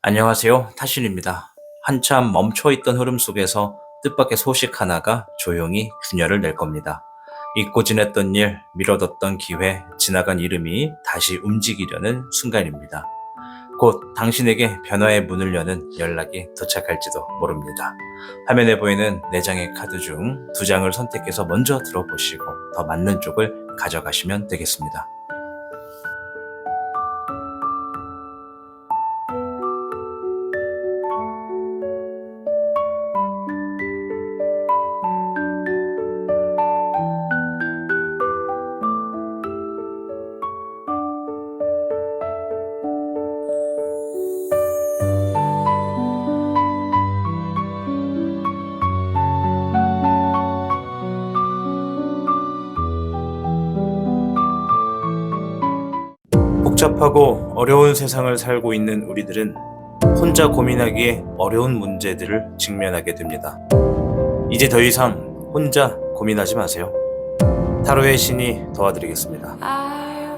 안녕하세요. 타신입니다. 한참 멈춰있던 흐름 속에서 뜻밖의 소식 하나가 조용히 균열을 낼 겁니다. 잊고 지냈던 일, 미뤄뒀던 기회, 지나간 이름이 다시 움직이려는 순간입니다. 곧 당신에게 변화의 문을 여는 연락이 도착할지도 모릅니다. 화면에 보이는 4장의 카드 중 2장을 선택해서 먼저 들어보시고 더 맞는 쪽을 가져가시면 되겠습니다. 복잡하고 어려운 세상을 살고 있는 우리들은 혼자 고민하기에 어려운 문제들을 직면하게 됩니다. 이제 더 이상 혼자 고민하지 마세요. 타로의 신이 도와드리겠습니다.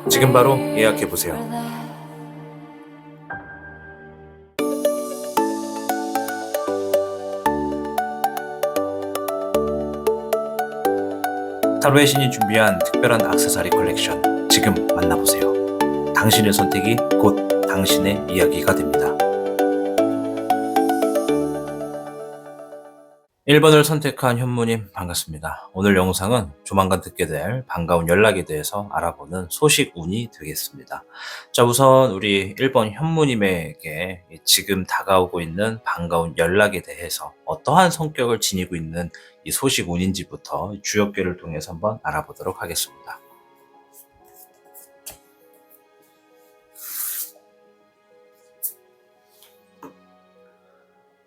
지금 바로 예약해보세요. 타로의 신이 준비한 특별한 액세서리 컬렉션, 지금 만나보세요. 당신의 선택이 곧 당신의 이야기가 됩니다. 1번을 선택한 현무님 반갑습니다. 오늘 영상은 조만간 듣게 될 반가운 연락에 대해서 알아보는 소식운이 되겠습니다. 자, 우선 우리 1번 현무님에게 지금 다가오고 있는 반가운 연락에 대해서 어떠한 성격을 지니고 있는 이 소식운인지부터 주역궤를 통해서 한번 알아보도록 하겠습니다.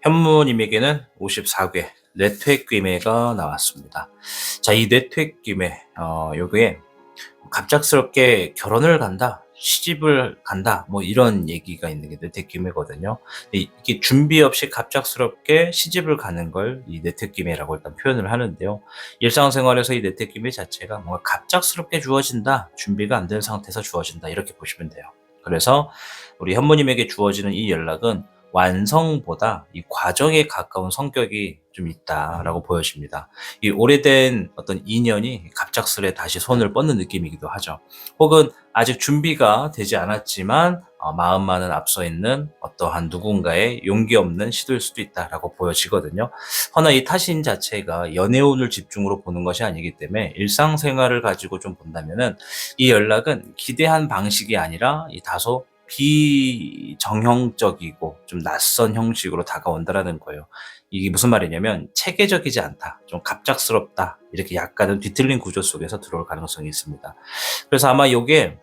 현무님에게는 54궤 뇌퇴귀매가 나왔습니다. 자, 이 뇌퇴귀매, 요게 갑작스럽게 결혼을 간다, 시집을 간다, 뭐 이런 얘기가 있는 게 뇌퇴귀매거든요. 이게 준비 없이 갑작스럽게 시집을 가는 걸 이 뇌퇴귀매라고 일단 표현을 하는데요. 일상생활에서 이 뇌퇴귀매 자체가 뭔가 갑작스럽게 주어진다, 준비가 안 된 상태에서 주어진다, 이렇게 보시면 돼요. 그래서 우리 현무님에게 주어지는 이 연락은 완성보다 이 과정에 가까운 성격이 좀 있다라고 보여집니다. 이 오래된 어떤 인연이 갑작스레 다시 손을 뻗는 느낌이기도 하죠. 혹은 아직 준비가 되지 않았지만 마음만은 앞서 있는 어떠한 누군가의 용기 없는 시도일 수도 있다라고 보여지거든요. 허나 이 타신 자체가 연애운을 집중으로 보는 것이 아니기 때문에 일상생활을 가지고 좀 본다면은 이 연락은 기대한 방식이 아니라 이 다소 비정형적이고 좀 낯선 형식으로 다가온다라는 거예요. 이게 무슨 말이냐면 체계적이지 않다, 좀 갑작스럽다, 이렇게 약간은 뒤틀린 구조 속에서 들어올 가능성이 있습니다. 그래서 아마 요게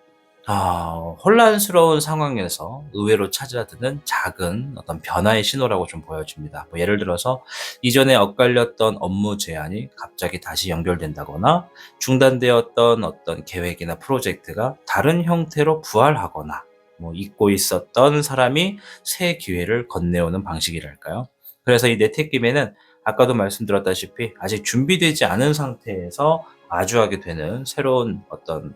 혼란스러운 상황에서 의외로 찾아드는 작은 어떤 변화의 신호라고 좀 보여집니다. 뭐 예를 들어서 이전에 엇갈렸던 업무 제안이 갑자기 다시 연결된다거나 중단되었던 어떤 계획이나 프로젝트가 다른 형태로 부활하거나 뭐 잊고 있었던 사람이 새 기회를 건네오는 방식이랄까요. 그래서 이 뇌퇴김에는 아까도 말씀드렸다시피 아직 준비되지 않은 상태에서 마주하게 되는 새로운 어떤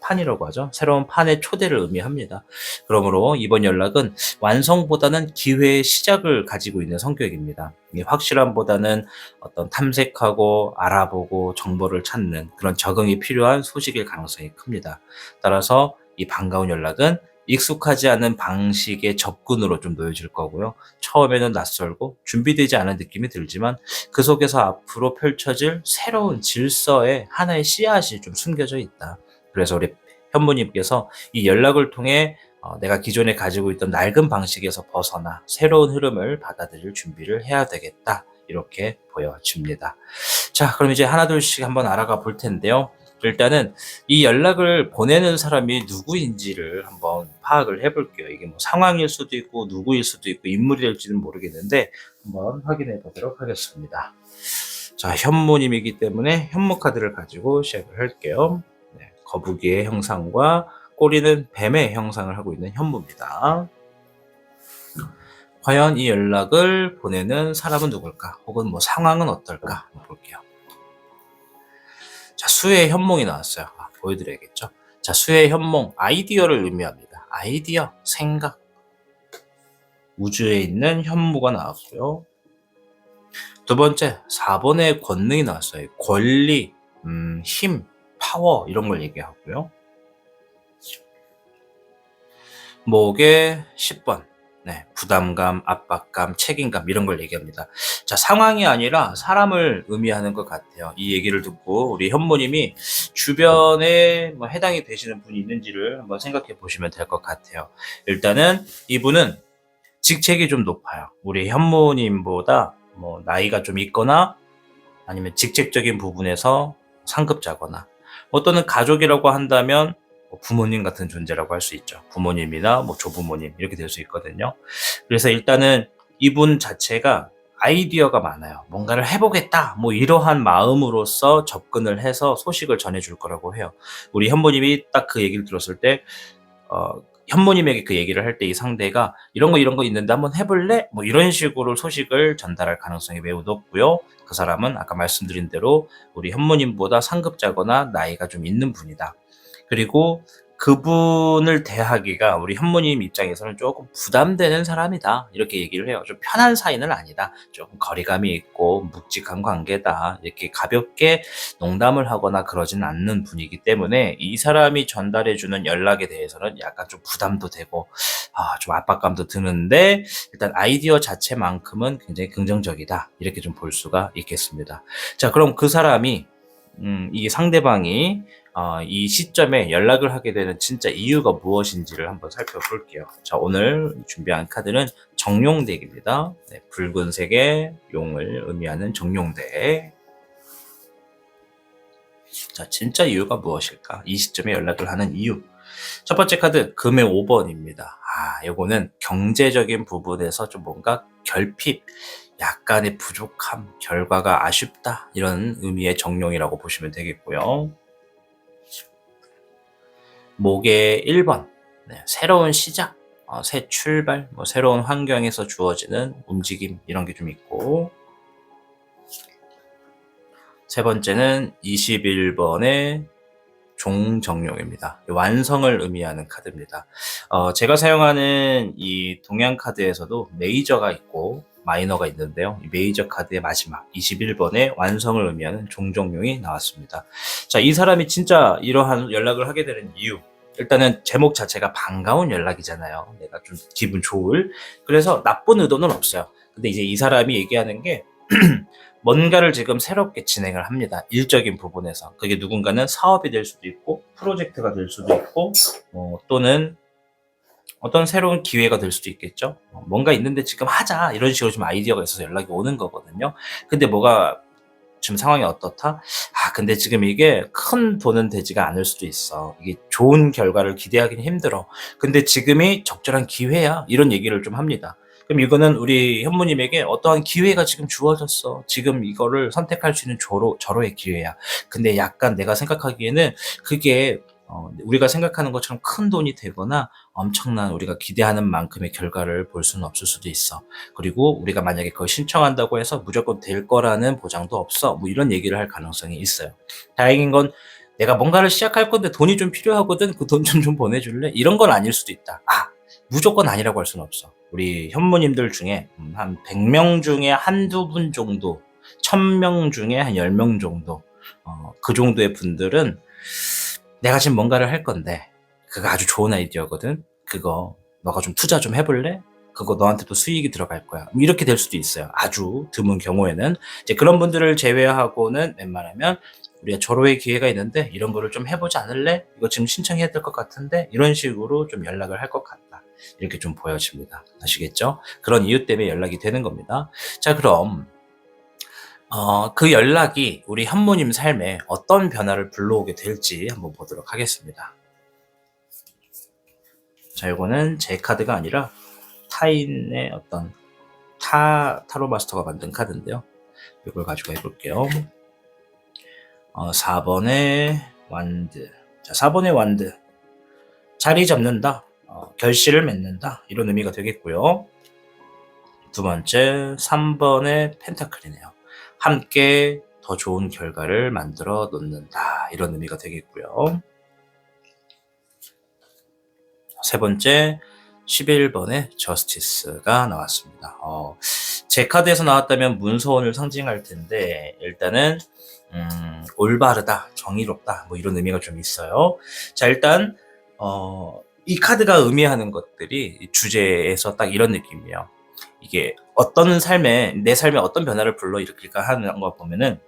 판이라고 하죠. 새로운 판의 초대를 의미합니다. 그러므로 이번 연락은 완성보다는 기회의 시작을 가지고 있는 성격입니다. 확실함보다는 어떤 탐색하고 알아보고 정보를 찾는 그런 적응이 필요한 소식일 가능성이 큽니다. 따라서 이 반가운 연락은 익숙하지 않은 방식의 접근으로 좀 놓여질 거고요. 처음에는 낯설고 준비되지 않은 느낌이 들지만 그 속에서 앞으로 펼쳐질 새로운 질서의 하나의 씨앗이 좀 숨겨져 있다. 그래서 우리 현무님께서 이 연락을 통해 내가 기존에 가지고 있던 낡은 방식에서 벗어나 새로운 흐름을 받아들일 준비를 해야 되겠다, 이렇게 보여집니다. 자, 그럼 이제 하나둘씩 한번 알아가 볼 텐데요. 일단은 이 연락을 보내는 사람이 누구인지를 한번 파악을 해볼게요. 이게 뭐 상황일 수도 있고 누구일 수도 있고 인물이 될지는 모르겠는데 한번 확인해 보도록 하겠습니다. 자, 현무님이기 때문에 현무 카드를 가지고 시작을 할게요. 네, 거북이의 형상과 꼬리는 뱀의 형상을 하고 있는 현무입니다. 과연 이 연락을 보내는 사람은 누굴까? 혹은 뭐 상황은 어떨까? 한번 볼게요. 자, 수의 현몽이 나왔어요. 보여드려야겠죠. 자, 수의 현몽, 아이디어를 의미합니다. 아이디어, 생각, 우주에 있는 현무가 나왔고요. 두 번째, 4번에 권능이 나왔어요. 권리, 힘, 파워 이런 걸 얘기하고요. 목에 10번. 네, 부담감, 압박감, 책임감 이런 걸 얘기합니다. 자, 상황이 아니라 사람을 의미하는 것 같아요. 이 얘기를 듣고 우리 현모님이 주변에 뭐 해당이 되시는 분이 있는지를 한번 생각해 보시면 될 것 같아요. 일단은 이분은 직책이 좀 높아요. 우리 현모님보다 뭐 나이가 좀 있거나 아니면 직책적인 부분에서 상급자거나 뭐 또는 가족이라고 한다면 뭐 부모님 같은 존재라고 할 수 있죠. 부모님이나 뭐 조부모님 이렇게 될 수 있거든요. 그래서 일단은 이분 자체가 아이디어가 많아요. 뭔가를 해보겠다 뭐 이러한 마음으로서 접근을 해서 소식을 전해줄 거라고 해요. 우리 현모님이 딱 그 얘기를 들었을 때 현모님에게 그 얘기를 할 때 이 상대가 이런 거 있는데 한번 해볼래? 뭐 이런 식으로 소식을 전달할 가능성이 매우 높고요. 그 사람은 아까 말씀드린 대로 우리 현모님보다 상급자거나 나이가 좀 있는 분이다. 그리고 그분을 대하기가 우리 현모님 입장에서는 조금 부담되는 사람이다. 이렇게 얘기를 해요. 좀 편한 사이는 아니다. 조금 거리감이 있고 묵직한 관계다. 이렇게 가볍게 농담을 하거나 그러지는 않는 분이기 때문에 이 사람이 전달해주는 연락에 대해서는 약간 좀 부담도 되고 좀 압박감도 드는데 일단 아이디어 자체만큼은 굉장히 긍정적이다. 이렇게 좀 볼 수가 있겠습니다. 자, 그럼 그 사람이 이 상대방이 이 시점에 연락을 하게 되는 진짜 이유가 무엇인지를 한번 살펴볼게요. 자, 오늘 준비한 카드는 정룡덱입니다. 네, 붉은색의 용을 의미하는 정룡덱. 자, 진짜 이유가 무엇일까? 이 시점에 연락을 하는 이유. 첫 번째 카드, 금의 5번입니다. 요거는 경제적인 부분에서 좀 뭔가 결핍, 약간의 부족함, 결과가 아쉽다 이런 의미의 정룡이라고 보시면 되겠고요. 목의 1번, 네, 새로운 시작, 새 출발, 뭐 새로운 환경에서 주어지는 움직임 이런 게 좀 있고, 세 번째는 21번의 종정룡입니다. 완성을 의미하는 카드입니다. 제가 사용하는 이 동양 카드에서도 메이저가 있고 마이너가 있는데요. 이 메이저 카드의 마지막 21번의 완성을 의미하는 종정룡이 나왔습니다. 자, 이 사람이 진짜 이러한 연락을 하게 되는 이유. 일단은 제목 자체가 반가운 연락이잖아요. 내가 좀 기분 좋을. 그래서 나쁜 의도는 없어요. 근데 이제 이 사람이 얘기하는 게 뭔가를 지금 새롭게 진행을 합니다. 일적인 부분에서. 그게 누군가는 사업이 될 수도 있고 프로젝트가 될 수도 있고 또는 어떤 새로운 기회가 될 수도 있겠죠. 뭔가 있는데 지금 하자 이런 식으로 좀 아이디어가 있어서 연락이 오는 거거든요. 근데 뭐가 지금 상황이 어떻다? 근데 지금 이게 큰 돈은 되지가 않을 수도 있어. 이게 좋은 결과를 기대하기는 힘들어. 근데 지금이 적절한 기회야. 이런 얘기를 좀 합니다. 그럼 이거는 우리 현무님에게 어떠한 기회가 지금 주어졌어. 지금 이거를 선택할 수 있는 절호의 기회야. 근데 약간 내가 생각하기에는 그게 우리가 생각하는 것처럼 큰 돈이 되거나 엄청난 우리가 기대하는 만큼의 결과를 볼 수는 없을 수도 있어. 그리고 우리가 만약에 그걸 신청한다고 해서 무조건 될 거라는 보장도 없어. 뭐 이런 얘기를 할 가능성이 있어요. 다행인 건 내가 뭔가를 시작할 건데 돈이 좀 필요하거든. 그 돈 좀 보내줄래? 이런 건 아닐 수도 있다. 무조건 아니라고 할 수는 없어. 우리 현모님들 중에 한 100명 중에 한두 분 정도, 1000명 중에 한 10명 정도, 그 정도의 분들은 내가 지금 뭔가를 할 건데 그거 아주 좋은 아이디어거든. 그거 너가 좀 투자 좀 해볼래? 그거 너한테 또 수익이 들어갈 거야. 이렇게 될 수도 있어요. 아주 드문 경우에는. 이제 그런 분들을 제외하고는 웬만하면 우리가 절호의 기회가 있는데 이런 거를 좀 해보지 않을래? 이거 지금 신청해야 될 것 같은데 이런 식으로 좀 연락을 할 것 같다. 이렇게 좀 보여집니다. 아시겠죠? 그런 이유 때문에 연락이 되는 겁니다. 자, 그럼 그 연락이 우리 현모님 삶에 어떤 변화를 불러오게 될지 한번 보도록 하겠습니다. 자, 이거는 제 카드가 아니라 타인의 어떤 타로 마스터가 만든 카드인데요. 이걸 가지고 해볼게요. 4번의 완드. 자, 4번의 완드. 자리 잡는다. 결실을 맺는다. 이런 의미가 되겠고요. 두 번째, 3번의 펜타클이네요. 함께 더 좋은 결과를 만들어 놓는다. 이런 의미가 되겠고요. 세 번째, 11번의 저스티스가 나왔습니다. 제 카드에서 나왔다면 문서원을 상징할 텐데 일단은 올바르다, 정의롭다 뭐 이런 의미가 좀 있어요. 자 일단 이 카드가 의미하는 것들이 이 주제에서 딱 이런 느낌이에요. 이게 어떤 내 삶에 어떤 변화를 불러일으킬까 하는 거 보면은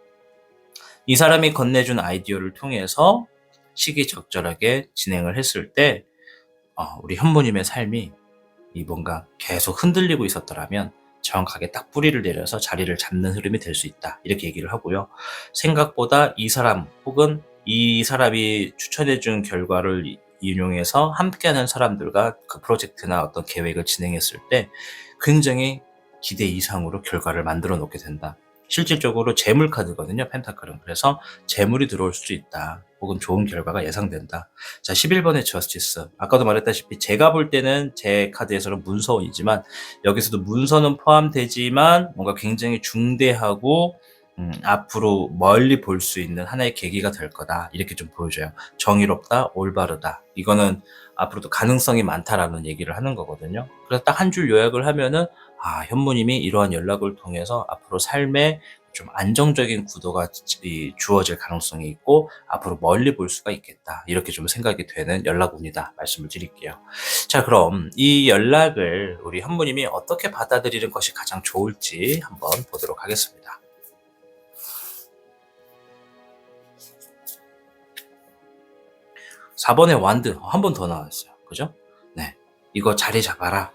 이 사람이 건네준 아이디어를 통해서 시기적절하게 진행을 했을 때 우리 현모님의 삶이 이 뭔가 계속 흔들리고 있었더라면 정확하게 딱 뿌리를 내려서 자리를 잡는 흐름이 될 수 있다. 이렇게 얘기를 하고요. 생각보다 이 사람 혹은 이 사람이 추천해준 결과를 인용해서 함께하는 사람들과 그 프로젝트나 어떤 계획을 진행했을 때 굉장히 기대 이상으로 결과를 만들어 놓게 된다. 실질적으로 재물 카드거든요. 펜타클은. 그래서 재물이 들어올 수도 있다. 혹은 좋은 결과가 예상된다. 자, 11번의 저스티스. 아까도 말했다시피 제가 볼 때는 제 카드에서는 문서원이지만 여기서도 문서는 포함되지만 뭔가 굉장히 중대하고 앞으로 멀리 볼 수 있는 하나의 계기가 될 거다. 이렇게 좀 보여줘요. 정의롭다, 올바르다. 이거는 앞으로도 가능성이 많다라는 얘기를 하는 거거든요. 그래서 딱 한 줄 요약을 하면은 현무님이 이러한 연락을 통해서 앞으로 삶에 좀 안정적인 구도가 주어질 가능성이 있고 앞으로 멀리 볼 수가 있겠다. 이렇게 좀 생각이 되는 연락운이다. 말씀을 드릴게요. 자, 그럼 이 연락을 우리 현무님이 어떻게 받아들이는 것이 가장 좋을지 한번 보도록 하겠습니다. (4번의) 완드 한 번 더 나왔어요. 그죠? 네, 이거 자리 잡아라.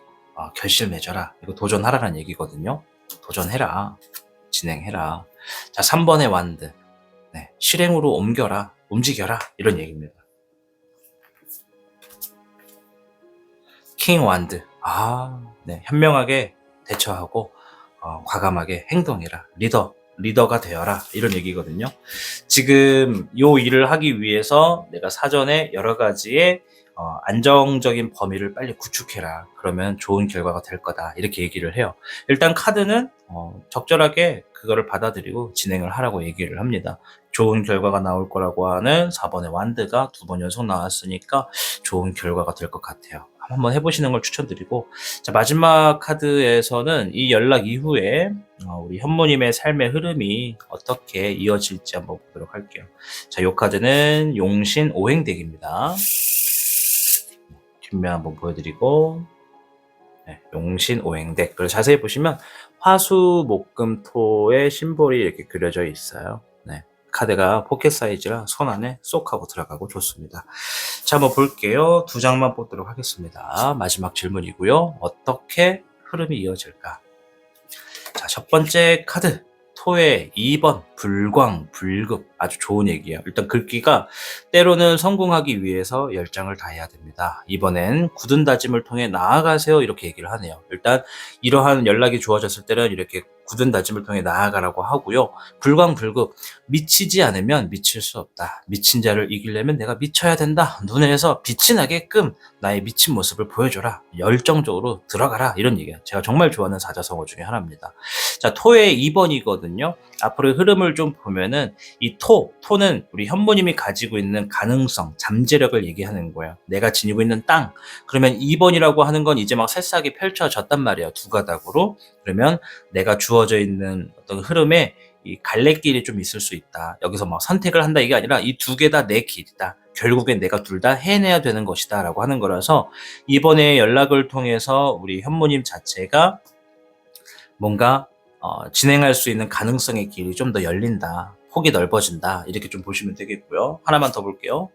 결실 맺어라. 이거 도전하라는 얘기거든요. 도전해라. 진행해라. 자, 3번의 완드. 네, 실행으로 옮겨라. 움직여라. 이런 얘기입니다. 킹 완드. 네, 현명하게 대처하고 과감하게 행동해라. 리더가 되어라. 이런 얘기거든요. 지금 요 일을 하기 위해서 내가 사전에 여러 가지의 안정적인 범위를 빨리 구축해라. 그러면 좋은 결과가 될 거다. 이렇게 얘기를 해요. 일단 카드는 적절하게 그거를 받아들이고 진행을 하라고 얘기를 합니다. 좋은 결과가 나올 거라고 하는 4번의 완드가 2번 연속 나왔으니까 좋은 결과가 될 것 같아요. 한번 해보시는 걸 추천드리고, 자, 마지막 카드에서는 이 연락 이후에 우리 현모님의 삶의 흐름이 어떻게 이어질지 한번 보도록 할게요. 자, 이 카드는 용신 오행덱입니다. 뒷면 한번 보여드리고, 네, 용신 오행덱. 그리고 자세히 보시면 화수 목금토의 심볼이 이렇게 그려져 있어요. 네, 카드가 포켓 사이즈라 손 안에 쏙 하고 들어가고 좋습니다. 자, 한번 볼게요. 2장만 뽑도록 하겠습니다. 마지막 질문이고요. 어떻게 흐름이 이어질까? 자, 첫 번째 카드. 토의 2번 불광, 불급. 아주 좋은 얘기예요. 일단 글귀가 때로는 성공하기 위해서 열정을 다해야 됩니다. 이번엔 굳은 다짐을 통해 나아가세요. 이렇게 얘기를 하네요. 일단 이러한 연락이 좋아졌을 때는 이렇게 굳은 다짐을 통해 나아가라고 하고요. 불광, 불급. 미치지 않으면 미칠 수 없다. 미친 자를 이기려면 내가 미쳐야 된다. 눈에서 빛이 나게끔 나의 미친 모습을 보여줘라. 열정적으로 들어가라. 이런 얘기예요. 제가 정말 좋아하는 사자성어 중에 하나입니다. 자, 토의 2번이거든요. 앞으로의 흐름을 좀 보면은 이 토는 우리 현모님이 가지고 있는 가능성, 잠재력을 얘기하는 거예요. 내가 지니고 있는 땅. 그러면 2번이라고 하는 건 이제 막 새싹이 펼쳐졌단 말이에요. 두 가닥으로. 그러면 내가 주어져 있는 어떤 흐름에 이 갈래길이 좀 있을 수 있다. 여기서 막 선택을 한다 이게 아니라 이 두 개 다 내 길이다. 결국엔 내가 둘 다 해내야 되는 것이다 라고 하는 거라서 이번에 연락을 통해서 우리 현모님 자체가 뭔가 진행할 수 있는 가능성의 길이 좀 더 열린다. 폭이 넓어진다. 이렇게 좀 보시면 되겠고요. 하나만 더 볼게요.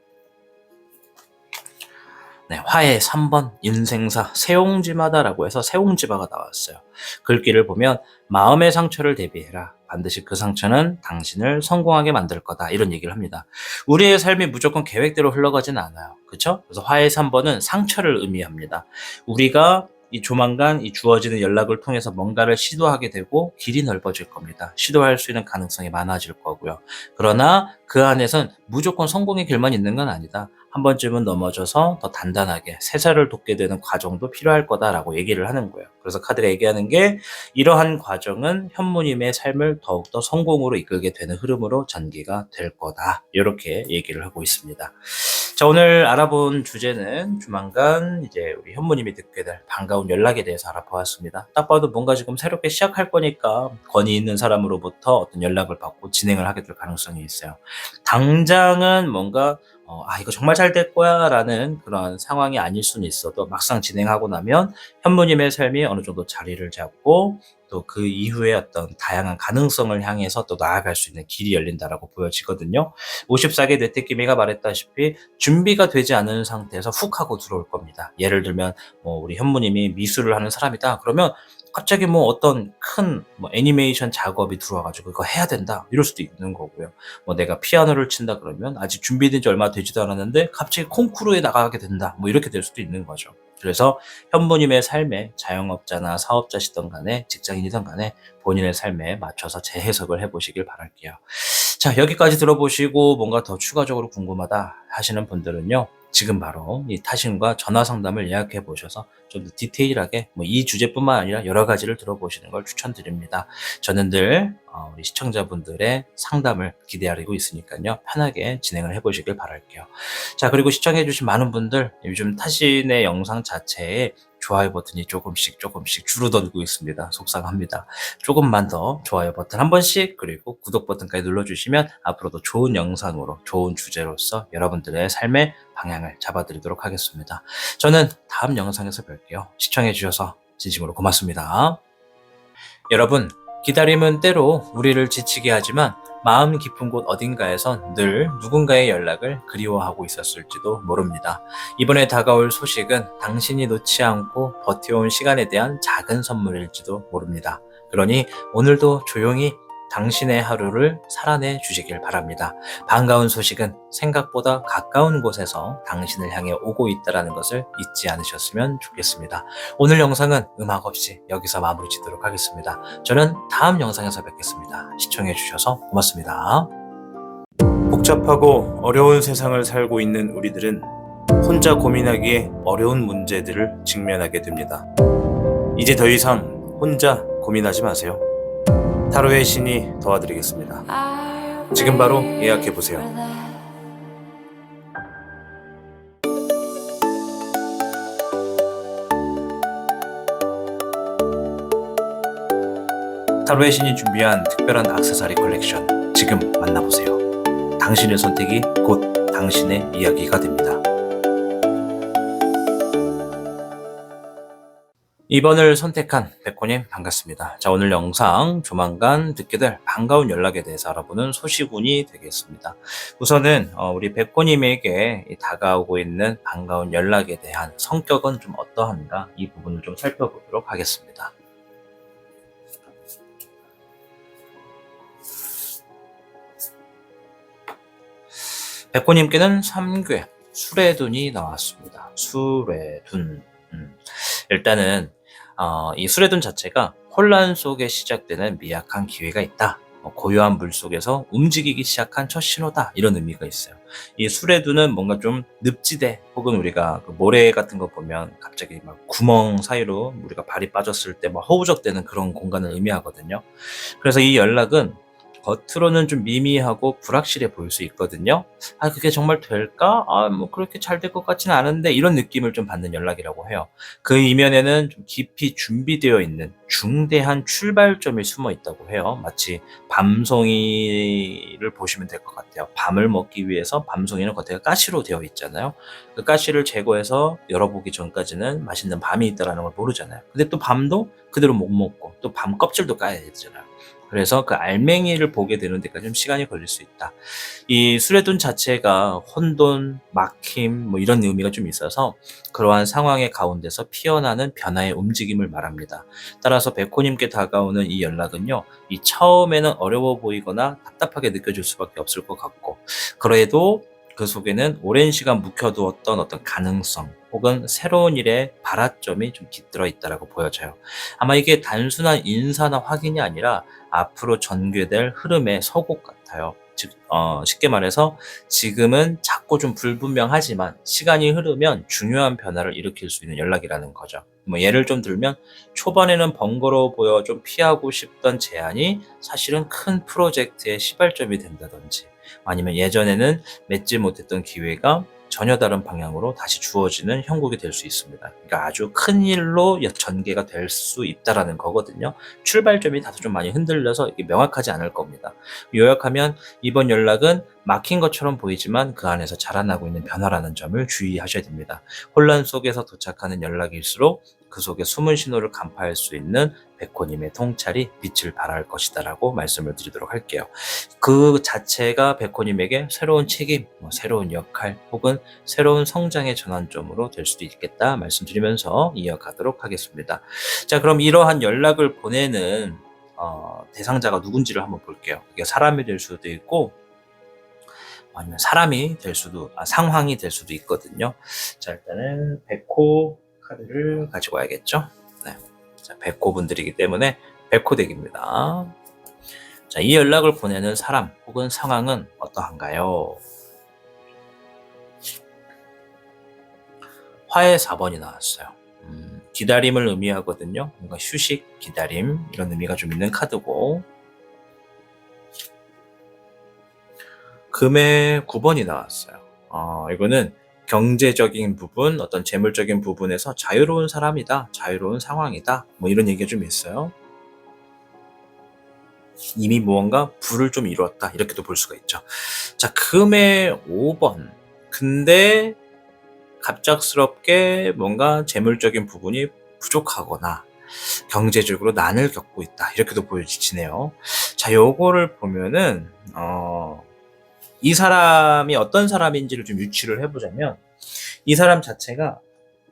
네, 화의 3번 인생사 세옹지마다라고 해서 세옹지마가 나왔어요. 글귀를 보면 마음의 상처를 대비해라. 반드시 그 상처는 당신을 성공하게 만들 거다. 이런 얘기를 합니다. 우리의 삶이 무조건 계획대로 흘러가진 않아요. 그렇죠? 그래서 화의 3번은 상처를 의미합니다. 우리가 이 조만간 이 주어지는 연락을 통해서 뭔가를 시도하게 되고 길이 넓어질 겁니다. 시도할 수 있는 가능성이 많아질 거고요. 그러나 그 안에선 무조건 성공의 길만 있는 건 아니다. 한 번쯤은 넘어져서 더 단단하게 세사를 돋게 되는 과정도 필요할 거다라고 얘기를 하는 거예요. 그래서 카드가 얘기하는 게 이러한 과정은 현무님의 삶을 더욱더 성공으로 이끌게 되는 흐름으로 전개가 될 거다. 이렇게 얘기를 하고 있습니다. 자, 오늘 알아본 주제는 조만간 이제 우리 현무님이 듣게 될 반가운 연락에 대해서 알아보았습니다. 딱 봐도 뭔가 지금 새롭게 시작할 거니까 권위 있는 사람으로부터 어떤 연락을 받고 진행을 하게 될 가능성이 있어요. 당장은 뭔가 이거 정말 잘 될 거야라는 그런 상황이 아닐 수는 있어도 막상 진행하고 나면 현무님의 삶이 어느 정도 자리를 잡고 또 그 이후에 어떤 다양한 가능성을 향해서 또 나아갈 수 있는 길이 열린다라고 보여지거든요. 54기 뇌태끼미가 말했다시피 준비가 되지 않은 상태에서 훅 하고 들어올 겁니다. 예를 들면 우리 현무님이 미술을 하는 사람이다. 그러면 갑자기 어떤 큰 애니메이션 작업이 들어와 가지고 "이거 해야 된다." 이럴 수도 있는 거고요. 내가 피아노를 친다 그러면 아직 준비된 지 얼마 되지도 않았는데 갑자기 콩쿠르에 나가게 된다. 이렇게 될 수도 있는 거죠. 그래서 현무님의 삶에 자영업자나 사업자시든 간에 직장인이든 간에 본인의 삶에 맞춰서 재해석을 해 보시길 바랄게요. 자, 여기까지 들어보시고 뭔가 더 추가적으로 궁금하다 하시는 분들은요. 지금 바로 이 타신과 전화 상담을 예약해 보셔서 좀 더 디테일하게 이 주제뿐만 아니라 여러 가지를 들어보시는 걸 추천드립니다. 저는 늘 우리 시청자분들의 상담을 기대하고 있으니까요. 편하게 진행을 해 보시길 바랄게요. 자, 그리고 시청해 주신 많은 분들 요즘 타신의 영상 자체에 좋아요 버튼이 조금씩 줄어들고 있습니다. 속상합니다. 조금만 더 좋아요 버튼 한 번씩 그리고 구독 버튼까지 눌러주시면 앞으로도 좋은 영상으로 좋은 주제로서 여러분들의 삶의 방향을 잡아드리도록 하겠습니다. 저는 다음 영상에서 뵐게요. 시청해 주셔서 진심으로 고맙습니다. 여러분, 기다림은 때로 우리를 지치게 하지만 마음 깊은 곳 어딘가에선 늘 누군가의 연락을 그리워하고 있었을지도 모릅니다. 이번에 다가올 소식은 당신이 놓지 않고 버텨온 시간에 대한 작은 선물일지도 모릅니다. 그러니 오늘도 조용히 당신의 하루를 살아내 주시길 바랍니다. 반가운 소식은 생각보다 가까운 곳에서 당신을 향해 오고 있다는 것을 잊지 않으셨으면 좋겠습니다. 오늘 영상은 음악 없이 여기서 마무리 짓도록 하겠습니다. 저는 다음 영상에서 뵙겠습니다. 시청해 주셔서 고맙습니다. 복잡하고 어려운 세상을 살고 있는 우리들은 혼자 고민하기에 어려운 문제들을 직면하게 됩니다. 이제 더 이상 혼자 고민하지 마세요. 타로의 신이 도와드리겠습니다. 지금 바로 예약해보세요. 타로의 신이 준비한 특별한 액세서리 컬렉션 지금 만나보세요. 당신의 선택이 곧 당신의 이야기가 됩니다. 이번을 선택한 백호님 반갑습니다. 자, 오늘 영상 조만간 듣게 될 반가운 연락에 대해서 알아보는 소시군이 되겠습니다. 우선은 우리 백호님에게 다가오고 있는 반가운 연락에 대한 성격은 좀 어떠한가 이 부분을 좀 살펴보도록 하겠습니다. 백호님께는 3괴 수레둔이 나왔습니다. 수레둔. 일단은 이 수레둔 자체가 혼란 속에 시작되는 미약한 기회가 있다. 고요한 물 속에서 움직이기 시작한 첫 신호다. 이런 의미가 있어요. 이 수레둔은 뭔가 좀 늪지대 혹은 우리가 그 모래 같은 거 보면 갑자기 막 구멍 사이로 우리가 발이 빠졌을 때 막 허우적대는 그런 공간을 의미하거든요. 그래서 이 연락은 겉으로는 좀 미미하고 불확실해 보일 수 있거든요. 그게 정말 될까? 그렇게 잘 될 것 같지는 않은데 이런 느낌을 좀 받는 연락이라고 해요. 그 이면에는 좀 깊이 준비되어 있는 중대한 출발점이 숨어 있다고 해요. 마치 밤송이를 보시면 될 것 같아요. 밤을 먹기 위해서 밤송이는 겉에가 가시로 되어 있잖아요. 그 가시를 제거해서 열어보기 전까지는 맛있는 밤이 있다는 걸 모르잖아요. 근데 또 밤도 그대로 못 먹고 또 밤 껍질도 까야 되잖아요. 그래서 그 알맹이를 보게 되는 데까지 좀 시간이 걸릴 수 있다. 이 수레둔 자체가 혼돈, 막힘 이런 의미가 좀 있어서 그러한 상황의 가운데서 피어나는 변화의 움직임을 말합니다. 따라서 백호님께 다가오는 이 연락은요. 이 처음에는 어려워 보이거나 답답하게 느껴질 수밖에 없을 것 같고 그래도 그 속에는 오랜 시간 묵혀두었던 어떤 가능성 혹은 새로운 일의 발화점이 좀 깃들어 있다고 보여져요. 아마 이게 단순한 인사나 확인이 아니라 앞으로 전개될 흐름의 서곡 같아요. 즉, 쉽게 말해서 지금은 작고 좀 불분명하지만 시간이 흐르면 중요한 변화를 일으킬 수 있는 연락이라는 거죠. 예를 좀 들면 초반에는 번거로워 보여 좀 피하고 싶던 제안이 사실은 큰 프로젝트의 시발점이 된다든지 아니면 예전에는 맺지 못했던 기회가 전혀 다른 방향으로 다시 주어지는 형국이 될 수 있습니다. 그러니까 아주 큰 일로 전개가 될 수 있다라는 거거든요. 출발점이 다소 좀 많이 흔들려서 이게 명확하지 않을 겁니다. 요약하면 이번 연락은 막힌 것처럼 보이지만 그 안에서 자라나고 있는 변화라는 점을 주의하셔야 됩니다. 혼란 속에서 도착하는 연락일수록 그 속에 숨은 신호를 간파할 수 있는 백호님의 통찰이 빛을 발할 것이다라고 말씀을 드리도록 할게요. 그 자체가 백호님에게 새로운 책임, 새로운 역할 혹은 새로운 성장의 전환점으로 될 수도 있겠다 말씀드리면서 이어가도록 하겠습니다. 자, 그럼 이러한 연락을 보내는 대상자가 누군지를 한번 볼게요. 이게 사람이 될 수도 있고 아니면 상황이 될 수도 있거든요. 자, 일단은 백호 카드를 가지고 와야겠죠. 네. 자, 백호 분들이기 때문에 백호 덱입니다. 자, 이 연락을 보내는 사람 혹은 상황은 어떠한가요? 화의 4번이 나왔어요. 기다림을 의미하거든요. 뭔가 휴식, 기다림 이런 의미가 좀 있는 카드고, 금의 9번이 나왔어요. 이거는 경제적인 부분, 어떤 재물적인 부분에서 자유로운 사람이다, 자유로운 상황이다, 뭐 이런 얘기가 좀 있어요. 이미 무언가 부를 좀 이루었다, 이렇게도 볼 수가 있죠. 자, 금의 5번. 근데 갑작스럽게 뭔가 재물적인 부분이 부족하거나 경제적으로 난을 겪고 있다, 이렇게도 보여지네요. 자, 요거를 보면은 이 사람이 어떤 사람인지를 좀 유추를 해보자면, 이 사람 자체가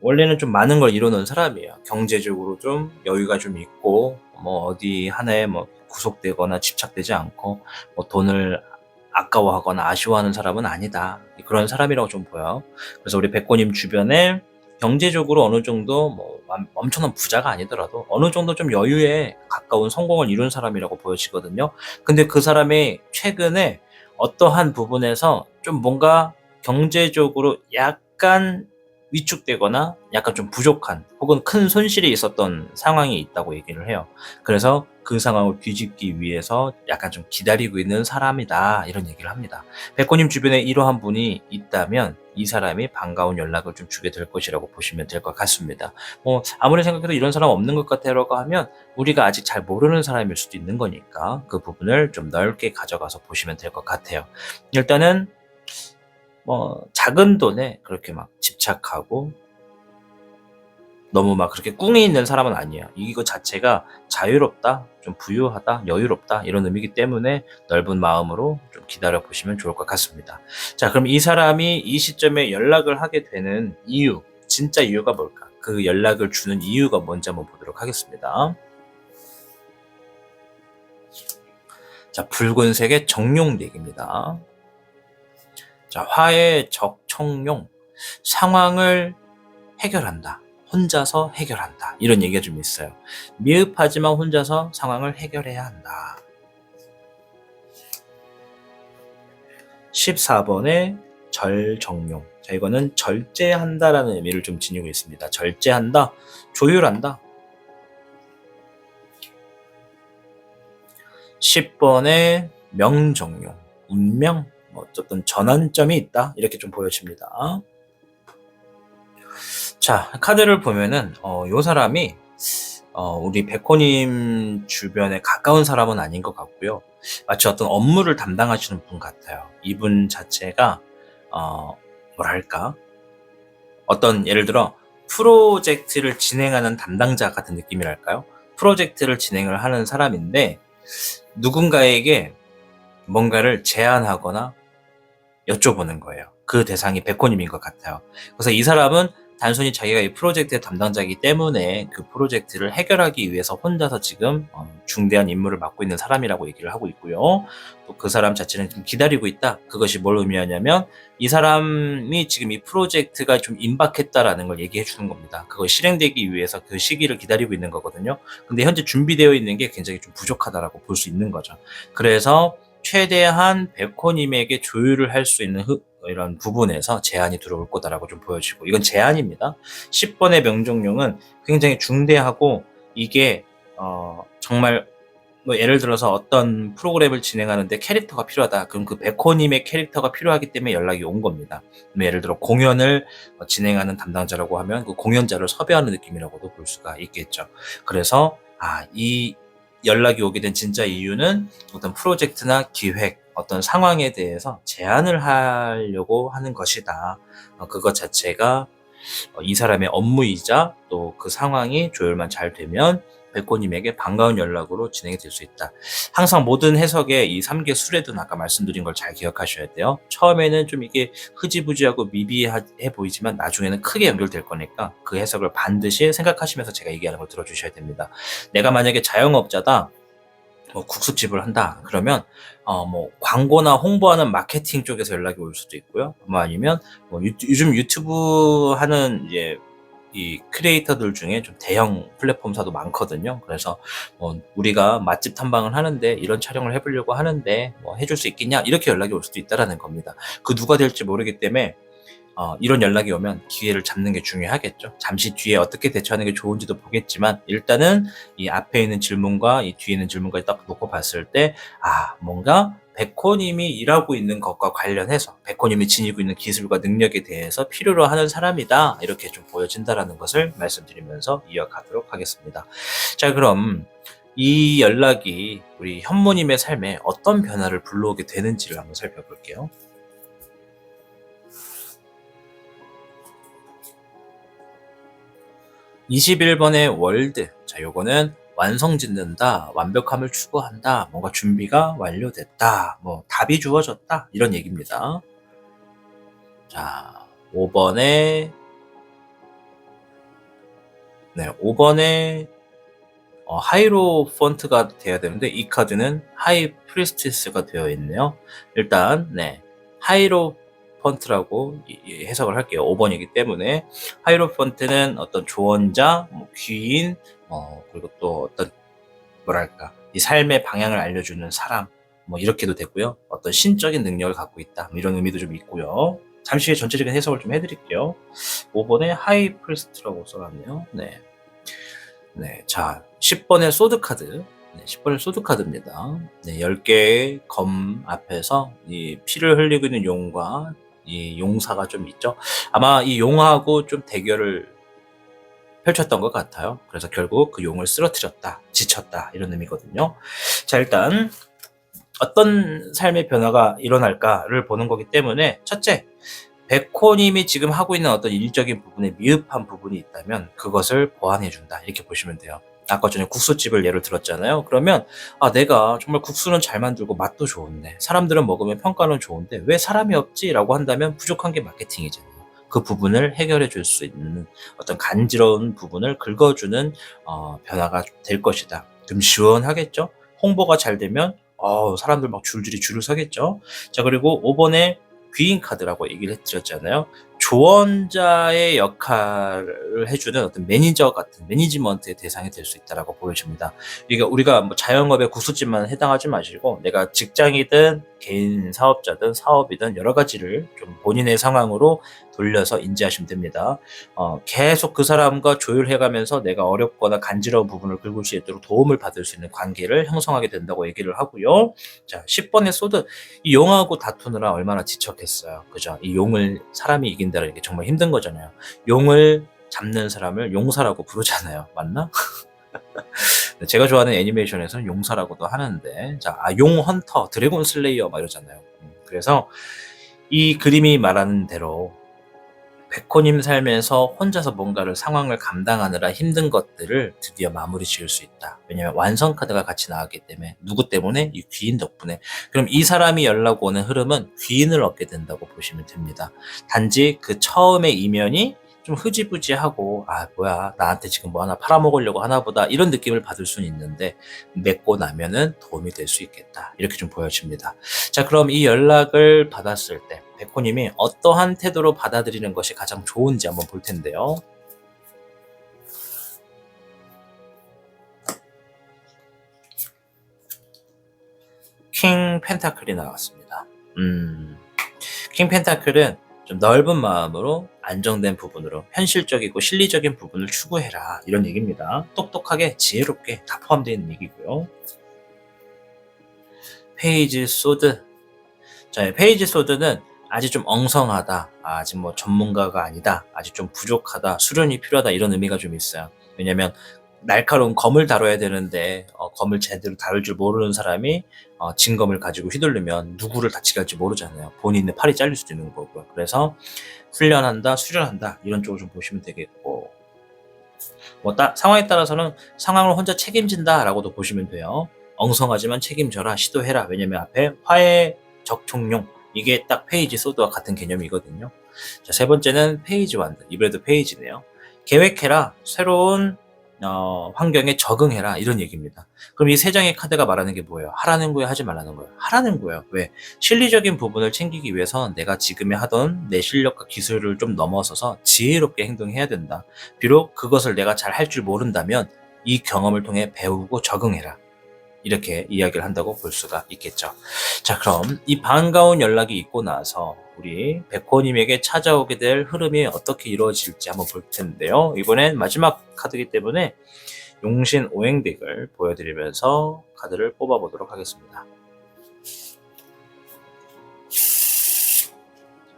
원래는 좀 많은 걸 이뤄놓은 사람이에요. 경제적으로 좀 여유가 좀 있고, 뭐 어디 하나에 뭐 구속되거나 집착되지 않고, 뭐 돈을 아까워하거나 아쉬워하는 사람은 아니다, 그런 사람이라고 좀 보여. 그래서 우리 백호님 주변에 경제적으로 어느 정도 뭐 엄청난 부자가 아니더라도 어느 정도 좀 여유에 가까운 성공을 이룬 사람이라고 보여지거든요. 근데 그 사람이 최근에 어떠한 부분에서 좀 뭔가 경제적으로 약간 위축되거나 약간 좀 부족한 혹은 큰 손실이 있었던 상황이 있다고 얘기를 해요. 그래서 그 상황을 뒤집기 위해서 약간 좀 기다리고 있는 사람이다, 이런 얘기를 합니다. 백호님 주변에 이러한 분이 있다면 이 사람이 반가운 연락을 좀 주게 될 것이라고 보시면 될 것 같습니다. 아무리 생각해도 이런 사람 없는 것 같아라고 하면 우리가 아직 잘 모르는 사람일 수도 있는 거니까 그 부분을 좀 넓게 가져가서 보시면 될 것 같아요. 일단은 작은 돈에 그렇게 막 집착하고 너무 막 그렇게 꿍이 있는 사람은 아니에요. 이거 자체가 자유롭다, 좀 부유하다, 여유롭다, 이런 의미이기 때문에 넓은 마음으로 좀 기다려 보시면 좋을 것 같습니다. 자, 그럼 이 사람이 이 시점에 연락을 하게 되는 이유, 진짜 이유가 뭘까? 그 연락을 주는 이유가 뭔지 한번 보도록 하겠습니다. 자, 붉은색의 정룡덱입니다. 자, 화의 적청룡, 상황을 해결한다, 혼자서 해결한다, 이런 얘기가 좀 있어요. 미흡하지만 혼자서 상황을 해결해야 한다. 14번의 절정룡. 자, 이거는 절제한다라는 의미를 좀 지니고 있습니다. 절제한다, 조율한다. 10번의 명정룡. 운명, 어쨌든 전환점이 있다, 이렇게 좀 보여집니다. 자, 카드를 보면은 요 사람이 우리 백호님 주변에 가까운 사람은 아닌 것 같고요. 마치 어떤 업무를 담당하시는 분 같아요. 이분 자체가 뭐랄까, 어떤 예를 들어 프로젝트를 진행하는 담당자 같은 느낌이랄까요? 프로젝트를 진행을 하는 사람인데 누군가에게 뭔가를 제안하거나 여쭤보는 거예요. 그 대상이 백호님인 것 같아요. 그래서 이 사람은 단순히 자기가 이 프로젝트의 담당자이기 때문에 그 프로젝트를 해결하기 위해서 혼자서 지금 중대한 임무를 맡고 있는 사람이라고 얘기를 하고 있고요. 또 그 사람 자체는 좀 기다리고 있다. 그것이 뭘 의미하냐면 이 사람이 지금 이 프로젝트가 좀 임박했다라는 걸 얘기해 주는 겁니다. 그거 실행되기 위해서 그 시기를 기다리고 있는 거거든요. 근데 현재 준비되어 있는 게 굉장히 좀 부족하다라고 볼 수 있는 거죠. 그래서 최대한 백호님에게 조율을 할 수 있는 이런 부분에서 제한이 들어올 거다라고 좀 보여지고, 이건 제한입니다. 10번의 명종룡은 굉장히 중대하고 이게 정말 뭐 예를 들어서 어떤 프로그램을 진행하는데 캐릭터가 필요하다. 그럼 그 백호님의 캐릭터가 필요하기 때문에 연락이 온 겁니다. 뭐 예를 들어 공연을 진행하는 담당자라고 하면 그 공연자를 섭외하는 느낌이라고도 볼 수가 있겠죠. 그래서 이 연락이 오게 된 진짜 이유는 어떤 프로젝트나 기획, 어떤 상황에 대해서 제안을 하려고 하는 것이다. 그것 자체가 이 사람의 업무이자 또 그 상황이 조율만 잘 되면 백호님에게 반가운 연락으로 진행이 될 수 있다. 항상 모든 해석에 이 3개 수레둔 아까 말씀드린 걸 잘 기억하셔야 돼요. 처음에는 좀 이게 흐지부지하고 미비해 보이지만 나중에는 크게 연결될 거니까 그 해석을 반드시 생각하시면서 제가 얘기하는 걸 들어주셔야 됩니다. 내가 만약에 자영업자다, 뭐 국수집을 한다 그러면 뭐 광고나 홍보하는 마케팅 쪽에서 연락이 올 수도 있고요. 뭐 아니면 뭐 요즘 유튜브 하는 이제 이 크리에이터들 중에 좀 대형 플랫폼사도 많거든요. 그래서 뭐 우리가 맛집 탐방을 하는데 이런 촬영을 해보려고 하는데 뭐 해줄 수 있겠냐 이렇게 연락이 올 수도 있다라는 겁니다. 그 누가 될지 모르기 때문에 이런 연락이 오면 기회를 잡는 게 중요하겠죠. 잠시 뒤에 어떻게 대처하는 게 좋은지도 보겠지만 일단은 이 앞에 있는 질문과 이 뒤에 있는 질문까지 딱 놓고 봤을 때 뭔가 백호님이 일하고 있는 것과 관련해서 백호님이 지니고 있는 기술과 능력에 대해서 필요로 하는 사람이다 이렇게 좀 보여진다라는 것을 말씀드리면서 이어가도록 하겠습니다. 자, 그럼 이 연락이 우리 현모님의 삶에 어떤 변화를 불러오게 되는지를 한번 살펴볼게요. 21번의 월드. 자, 요거는 완성 짓는다, 완벽함을 추구한다, 뭔가 준비가 완료됐다, 뭐 답이 주어졌다 이런 얘기입니다. 자, 5번에 5번에 하이로 폰트가 돼야 되는데 이 카드는 하이 프리스티스가 되어 있네요. 일단 하이로 폰트라고 해석을 할게요. 5번이기 때문에 하이로 폰트는 어떤 조언자, 뭐 귀인, 그리고 또 어떤 뭐랄까 이 삶의 방향을 알려주는 사람, 뭐 이렇게도 되고요. 어떤 신적인 능력을 갖고 있다, 뭐 이런 의미도 좀 있고요. 잠시 전체적인 해석을 좀 해드릴게요. 5번에 하이 프리스트라고 써놨네요. 자, 10번의 소드 카드. 10번의 소드 카드입니다. 10개의 검 앞에서 이 피를 흘리고 있는 용과 이 용사가 좀 있죠. 아마 이 용하고 좀 대결을 펼쳤던 것 같아요. 그래서 결국 그 용을 쓰러뜨렸다, 지쳤다 이런 의미거든요. 자, 일단 어떤 삶의 변화가 일어날까를 보는 거기 때문에 첫째, 백호님이 지금 하고 있는 어떤 일적인 부분에 미흡한 부분이 있다면 그것을 보완해준다 이렇게 보시면 돼요. 아까 전에 국수집을 예를 들었잖아요. 그러면 내가 정말 국수는 잘 만들고 맛도 좋은데 사람들은 먹으면 평가는 좋은데 왜 사람이 없지? 라고 한다면 부족한 게 마케팅이잖아요. 그 부분을 해결해 줄 수 있는 어떤 간지러운 부분을 긁어주는 변화가 될 것이다. 좀 시원하겠죠? 홍보가 잘 되면 사람들 막 줄줄이 줄을 서겠죠. 자, 그리고 5번에 귀인 카드라고 얘기를 해드렸잖아요. 조언자의 역할을 해주는 어떤 매니저 같은 매니지먼트의 대상이 될 수 있다라고 보여집니다. 이게 우리가 뭐 자영업의 국수집만 해당하지 마시고 내가 직장이든 개인 사업자든 사업이든 여러 가지를 좀 본인의 상황으로 돌려서 인지하시면 됩니다. 계속 그 사람과 조율해가면서 내가 어렵거나 간지러운 부분을 긁을 수 있도록 도움을 받을 수 있는 관계를 형성하게 된다고 얘기를 하고요. 자, 10번의 소드. 이 용하고 다투느라 얼마나 지쳤겠어요. 그죠? 이 용을 사람이 이긴다는 게 정말 힘든 거잖아요. 용을 잡는 사람을 용사라고 부르잖아요. 맞나? 제가 좋아하는 애니메이션에서는 용사라고도 하는데, 자, 용 헌터, 드래곤 슬레이어 막 이러잖아요. 그래서 이 그림이 말하는 대로 백호님 삶에서 혼자서 뭔가를 상황을 감당하느라 힘든 것들을 드디어 마무리 지을 수 있다. 왜냐면 완성 카드가 같이 나왔기 때문에. 누구 때문에? 이 귀인 덕분에. 그럼 이 사람이 연락 오는 흐름은 귀인을 얻게 된다고 보시면 됩니다. 단지 그 처음의 이면이 좀 흐지부지하고 뭐야 나한테 지금 뭐 하나 팔아먹으려고 하나 보다 이런 느낌을 받을 수는 있는데 맺고 나면은 도움이 될 수 있겠다 이렇게 좀 보여집니다. 자, 그럼 이 연락을 받았을 때 백호님이 어떠한 태도로 받아들이는 것이 가장 좋은지 한번 볼 텐데요. 킹 펜타클이 나왔습니다. 킹 펜타클은 좀 넓은 마음으로 안정된 부분으로 현실적이고 실리적인 부분을 추구해라 이런 얘기입니다. 똑똑하게 지혜롭게 다 포함되어 있는 얘기고요. 페이지 소드. 자, 페이지 소드는 아직 좀 엉성하다, 아직 뭐 전문가가 아니다, 아직 좀 부족하다, 수련이 필요하다 이런 의미가 좀 있어요. 왜냐면 날카로운 검을 다뤄야 되는데 검을 제대로 다룰 줄 모르는 사람이 진검을 가지고 휘두르면 누구를 다치게 할지 모르잖아요. 본인의 팔이 잘릴 수도 있는 거고요. 그래서 훈련한다, 수련한다 이런 쪽을 좀 보시면 되겠고, 뭐 상황에 따라서는 상황을 혼자 책임진다라고도 보시면 돼요. 엉성하지만 책임져라, 시도해라. 왜냐면 앞에 화해 적총용, 이게 딱 페이지 소드와 같은 개념이거든요. 자, 세 번째는 페이지 완드. 이번에도 페이지네요. 계획해라, 새로운 환경에 적응해라 이런 얘기입니다. 그럼 이 세 장의 카드가 말하는 게 뭐예요? 하라는 거예요, 하지 말라는 거예요? 하라는 거예요. 왜? 실리적인 부분을 챙기기 위해서 내가 지금에 하던 내 실력과 기술을 좀 넘어서서 지혜롭게 행동해야 된다. 비록 그것을 내가 잘 할 줄 모른다면 이 경험을 통해 배우고 적응해라. 이렇게 이야기를 한다고 볼 수가 있겠죠. 자, 그럼 이 반가운 연락이 있고 나서 우리 백호님에게 찾아오게 될 흐름이 어떻게 이루어질지 한번 볼 텐데요. 이번엔 마지막 카드이기 때문에 용신 오행덱을 보여드리면서 카드를 뽑아보도록 하겠습니다.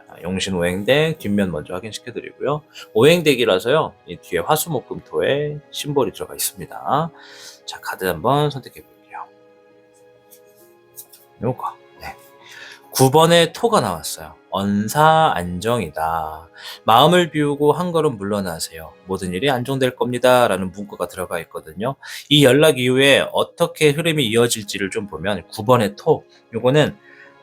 자, 용신 오행덱 뒷면 먼저 확인시켜드리고요. 오행덱이라서요, 이 뒤에 화수목금토에 심볼이 들어가 있습니다. 자, 카드 한번 선택해볼게요. 요거. 네. 9번에 토가 나왔어요. 언사 안정이다. 마음을 비우고 한 걸음 물러나세요. 모든 일이 안정될 겁니다. 라는 문구가 들어가 있거든요. 이 연락 이후에 어떻게 흐름이 이어질지를 좀 보면 9번의 토, 요거는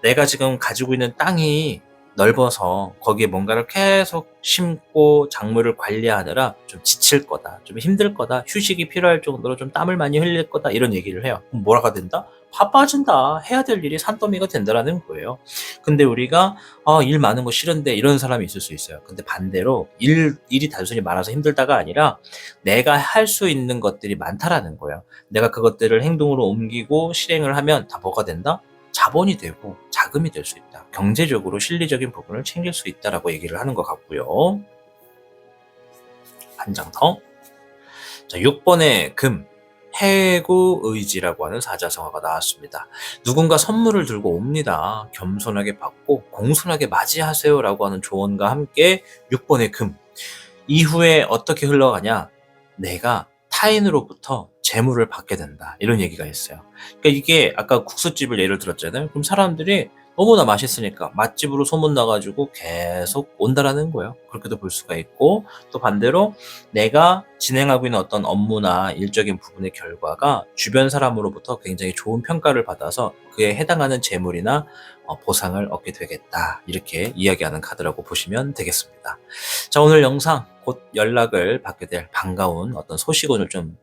내가 지금 가지고 있는 땅이 넓어서 거기에 뭔가를 계속 심고 작물을 관리하느라 좀 지칠 거다, 좀 힘들 거다, 휴식이 필요할 정도로 좀 땀을 많이 흘릴 거다 이런 얘기를 해요. 그럼 뭐라가 된다? 바빠진다, 해야 될 일이 산더미가 된다라는 거예요. 근데 우리가 일 많은 거 싫은데 이런 사람이 있을 수 있어요. 근데 반대로 일이 단순히 많아서 힘들다가 아니라 내가 할 수 있는 것들이 많다라는 거예요. 내가 그것들을 행동으로 옮기고 실행을 하면 다 뭐가 된다? 자본이 되고 자금이 될 수 있다. 경제적으로 실리적인 부분을 챙길 수 있다라고 얘기를 하는 것 같고요. 한 장 더. 자, 6번의 금. 해구 의지라고 하는 사자성어가 나왔습니다. 누군가 선물을 들고 옵니다. 겸손하게 받고 공손하게 맞이하세요라고 하는 조언과 함께 6번의 금. 이후에 어떻게 흘러가냐? 내가 타인으로부터 재물을 받게 된다. 이런 얘기가 있어요. 그러니까 이게 아까 국수집을 예를 들었잖아요. 그럼 사람들이 너무나 맛있으니까 맛집으로 소문나가지고 계속 온다라는 거예요. 그렇게도 볼 수가 있고, 또 반대로 내가 진행하고 있는 어떤 업무나 일적인 부분의 결과가 주변 사람으로부터 굉장히 좋은 평가를 받아서 그에 해당하는 재물이나 보상을 얻게 되겠다. 이렇게 이야기하는 카드라고 보시면 되겠습니다. 자, 오늘 영상 곧 연락을 받게 될 반가운 어떤 소식을 좀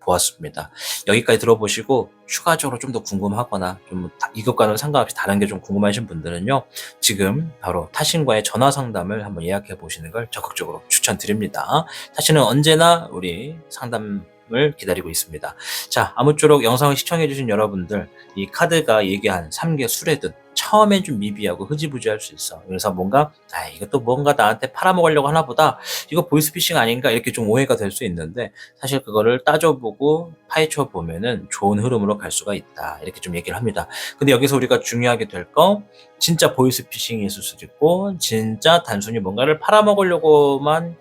보았습니다. 여기까지 들어보시고 추가적으로 좀 더 궁금하거나 좀 이것과는 상관없이 다른 게 좀 궁금하신 분들은요, 지금 바로 타신과의 전화 상담을 한번 예약해 보시는 걸 적극적으로 추천드립니다. 타신은 언제나 우리 상담을 기다리고 있습니다. 자, 아무쪼록 영상을 시청해 주신 여러분들, 이 카드가 얘기한 3개 수레든 처음엔 좀 미비하고 흐지부지할 수 있어. 그래서 뭔가 이것도 뭔가 나한테 팔아먹으려고 하나 보다, 이거 보이스피싱 아닌가, 이렇게 좀 오해가 될 수 있는데, 사실 그거를 따져보고 파헤쳐 보면은 좋은 흐름으로 갈 수가 있다, 이렇게 좀 얘기를 합니다. 근데 여기서 우리가 중요하게 될 거, 진짜 보이스피싱이 있을 수도 있고 진짜 단순히 뭔가를 팔아먹으려고만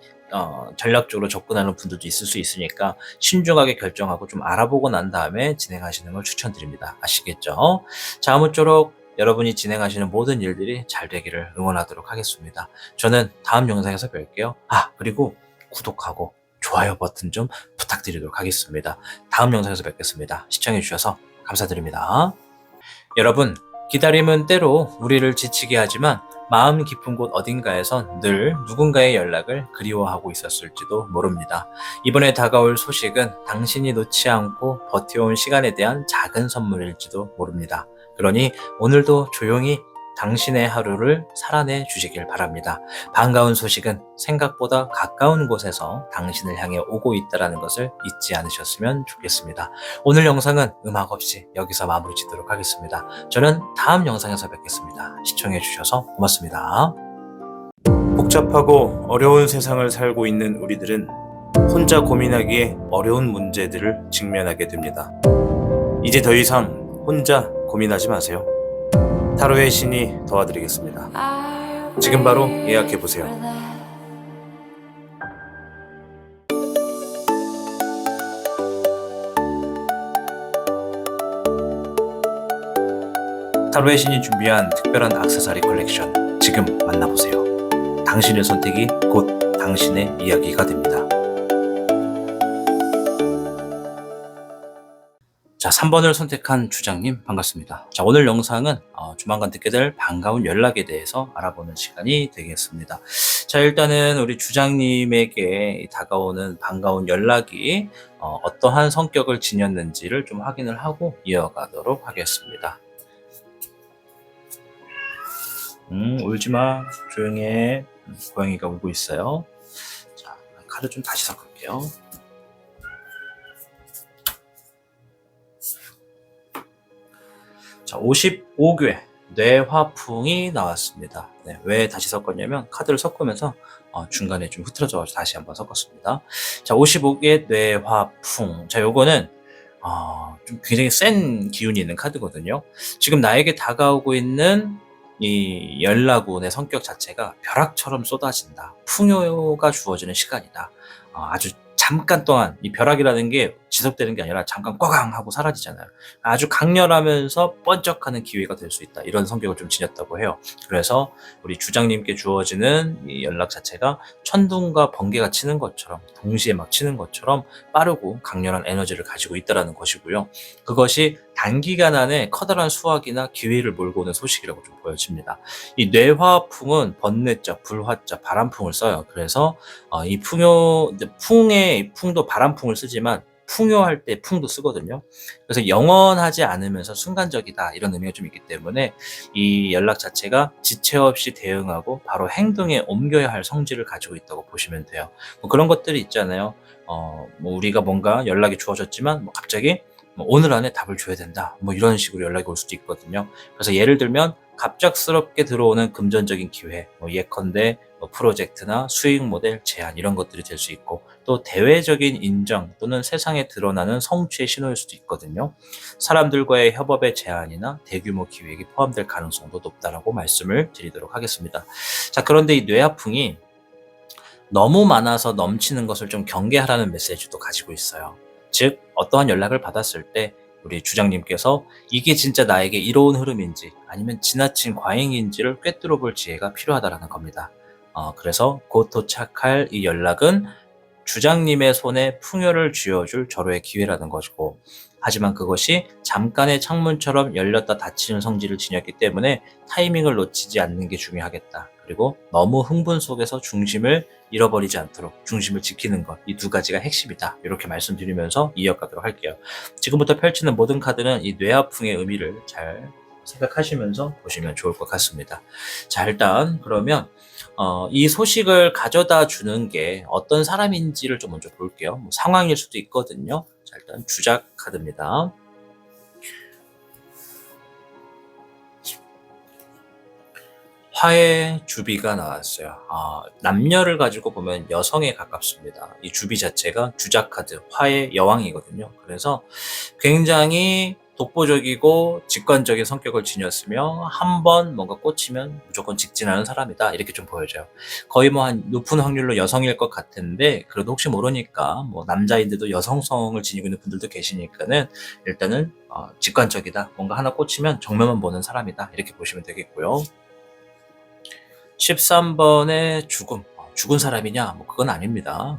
전략적으로 접근하는 분들도 있을 수 있으니까 신중하게 결정하고 좀 알아보고 난 다음에 진행하시는 걸 추천드립니다. 아시겠죠? 자, 아무쪼록 여러분이 진행하시는 모든 일들이 잘 되기를 응원하도록 하겠습니다. 저는 다음 영상에서 뵐게요. 그리고 구독하고 좋아요 버튼 좀 부탁드리도록 하겠습니다. 다음 영상에서 뵙겠습니다. 시청해주셔서 감사드립니다. 여러분, 기다림은 때로 우리를 지치게 하지만 마음 깊은 곳 어딘가에선 늘 누군가의 연락을 그리워하고 있었을지도 모릅니다. 이번에 다가올 소식은 당신이 놓지 않고 버텨온 시간에 대한 작은 선물일지도 모릅니다. 그러니 오늘도 조용히 당신의 하루를 살아내 주시길 바랍니다. 반가운 소식은 생각보다 가까운 곳에서 당신을 향해 오고 있다는 것을 잊지 않으셨으면 좋겠습니다. 오늘 영상은 음악 없이 여기서 마무리 짓도록 하겠습니다. 저는 다음 영상에서 뵙겠습니다. 시청해 주셔서 고맙습니다. 복잡하고 어려운 세상을 살고 있는 우리들은 혼자 고민하기에 어려운 문제들을 직면하게 됩니다. 이제 더 이상 혼자 고민하지 마세요. 타로의 신이 도와드리겠습니다. 지금 바로 예약해보세요. 타로의 신이 준비한 특별한 액세서리 컬렉션, 지금 만나보세요. 당신의 선택이 곧 당신의 이야기가 됩니다. 자, 3번을 선택한 주장님 반갑습니다. 자, 오늘 영상은 조만간 듣게 될 반가운 연락에 대해서 알아보는 시간이 되겠습니다. 자, 일단은 우리 주장님에게 다가오는 반가운 연락이 어떠한 성격을 지녔는지를 좀 확인을 하고 이어가도록 하겠습니다. 울지마, 조용히 해. 고양이가 울고 있어요. 자, 카드 좀 다시 섞을게요. 자, 55개 뇌화풍이 나왔습니다. 네, 왜 다시 섞었냐면 카드를 섞으면서 중간에 좀 흐트러져서 다시 한번 섞었습니다. 자, 55개 뇌화풍. 자, 요거는 좀 굉장히 센 기운이 있는 카드거든요. 지금 나에게 다가오고 있는 이 연락운의 성격 자체가 벼락처럼 쏟아진다. 풍요가 주어지는 시간이다. 아주 잠깐 동안 이 벼락이라는 게 지속되는 게 아니라 잠깐 꽝 하고 사라지잖아요. 아주 강렬하면서 번쩍하는 기회가 될 수 있다. 이런 성격을 좀 지녔다고 해요. 그래서 우리 주장님께 주어지는 이 연락 자체가 천둥과 번개가 치는 것처럼, 동시에 막 치는 것처럼 빠르고 강렬한 에너지를 가지고 있다는 것이고요. 그것이 단기간 안에 커다란 수확이나 기회를 몰고 오는 소식이라고 좀 보여집니다. 이 뇌화풍은 번뇌자, 불화자, 바람풍을 써요. 그래서 이 풍의 풍도 바람풍을 쓰지만 풍요할 때 풍도 쓰거든요. 그래서 영원하지 않으면서 순간적이다, 이런 의미가 좀 있기 때문에 이 연락 자체가 지체 없이 대응하고 바로 행동에 옮겨야 할 성질을 가지고 있다고 보시면 돼요. 뭐 그런 것들이 있잖아요. 뭐 우리가 뭔가 연락이 주어졌지만 뭐 갑자기 뭐 오늘 안에 답을 줘야 된다, 뭐 이런 식으로 연락이 올 수도 있거든요. 그래서 예를 들면 갑작스럽게 들어오는 금전적인 기회, 뭐 예컨대 뭐 프로젝트나 수익 모델 제안, 이런 것들이 될 수 있고, 또 대외적인 인정 또는 세상에 드러나는 성취의 신호일 수도 있거든요. 사람들과의 협업의 제안이나 대규모 기획이 포함될 가능성도 높다라고 말씀을 드리도록 하겠습니다. 자, 그런데 이 뇌아풍이 너무 많아서 넘치는 것을 좀 경계하라는 메시지도 가지고 있어요. 즉, 어떠한 연락을 받았을 때 우리 주장님께서 이게 진짜 나에게 이로운 흐름인지 아니면 지나친 과잉인지를 꿰뚫어 볼 지혜가 필요하다는 겁니다. 그래서 곧 도착할 이 연락은 주장님의 손에 풍요를 쥐어줄 절호의 기회라는 것이고, 하지만 그것이 잠깐의 창문처럼 열렸다 닫히는 성질을 지녔기 때문에 타이밍을 놓치지 않는 게 중요하겠다. 그리고 너무 흥분 속에서 중심을 잃어버리지 않도록 중심을 지키는 것, 이 두 가지가 핵심이다. 이렇게 말씀드리면서 이어가도록 할게요. 지금부터 펼치는 모든 카드는 이 뇌아풍의 의미를 잘 생각하시면서 보시면 좋을 것 같습니다. 자, 일단 그러면 이 소식을 가져다 주는 게 어떤 사람인지를 좀 먼저 볼게요. 뭐 상황일 수도 있거든요. 자, 일단 주작 카드입니다. 화의 주비가 나왔어요. 남녀를 가지고 보면 여성에 가깝습니다. 이 주비 자체가 주작 카드, 화의 여왕이거든요. 그래서 굉장히 독보적이고 직관적인 성격을 지녔으며 한번 뭔가 꽂히면 무조건 직진하는 사람이다, 이렇게 좀 보여져요. 거의 뭐 한 높은 확률로 여성일 것 같은데, 그래도 혹시 모르니까 뭐 남자인데도 여성성을 지니고 있는 분들도 계시니까는 일단은 직관적이다, 뭔가 하나 꽂히면 정면만 보는 사람이다, 이렇게 보시면 되겠고요. 13번의 죽음. 죽은 사람이냐? 뭐 그건 아닙니다.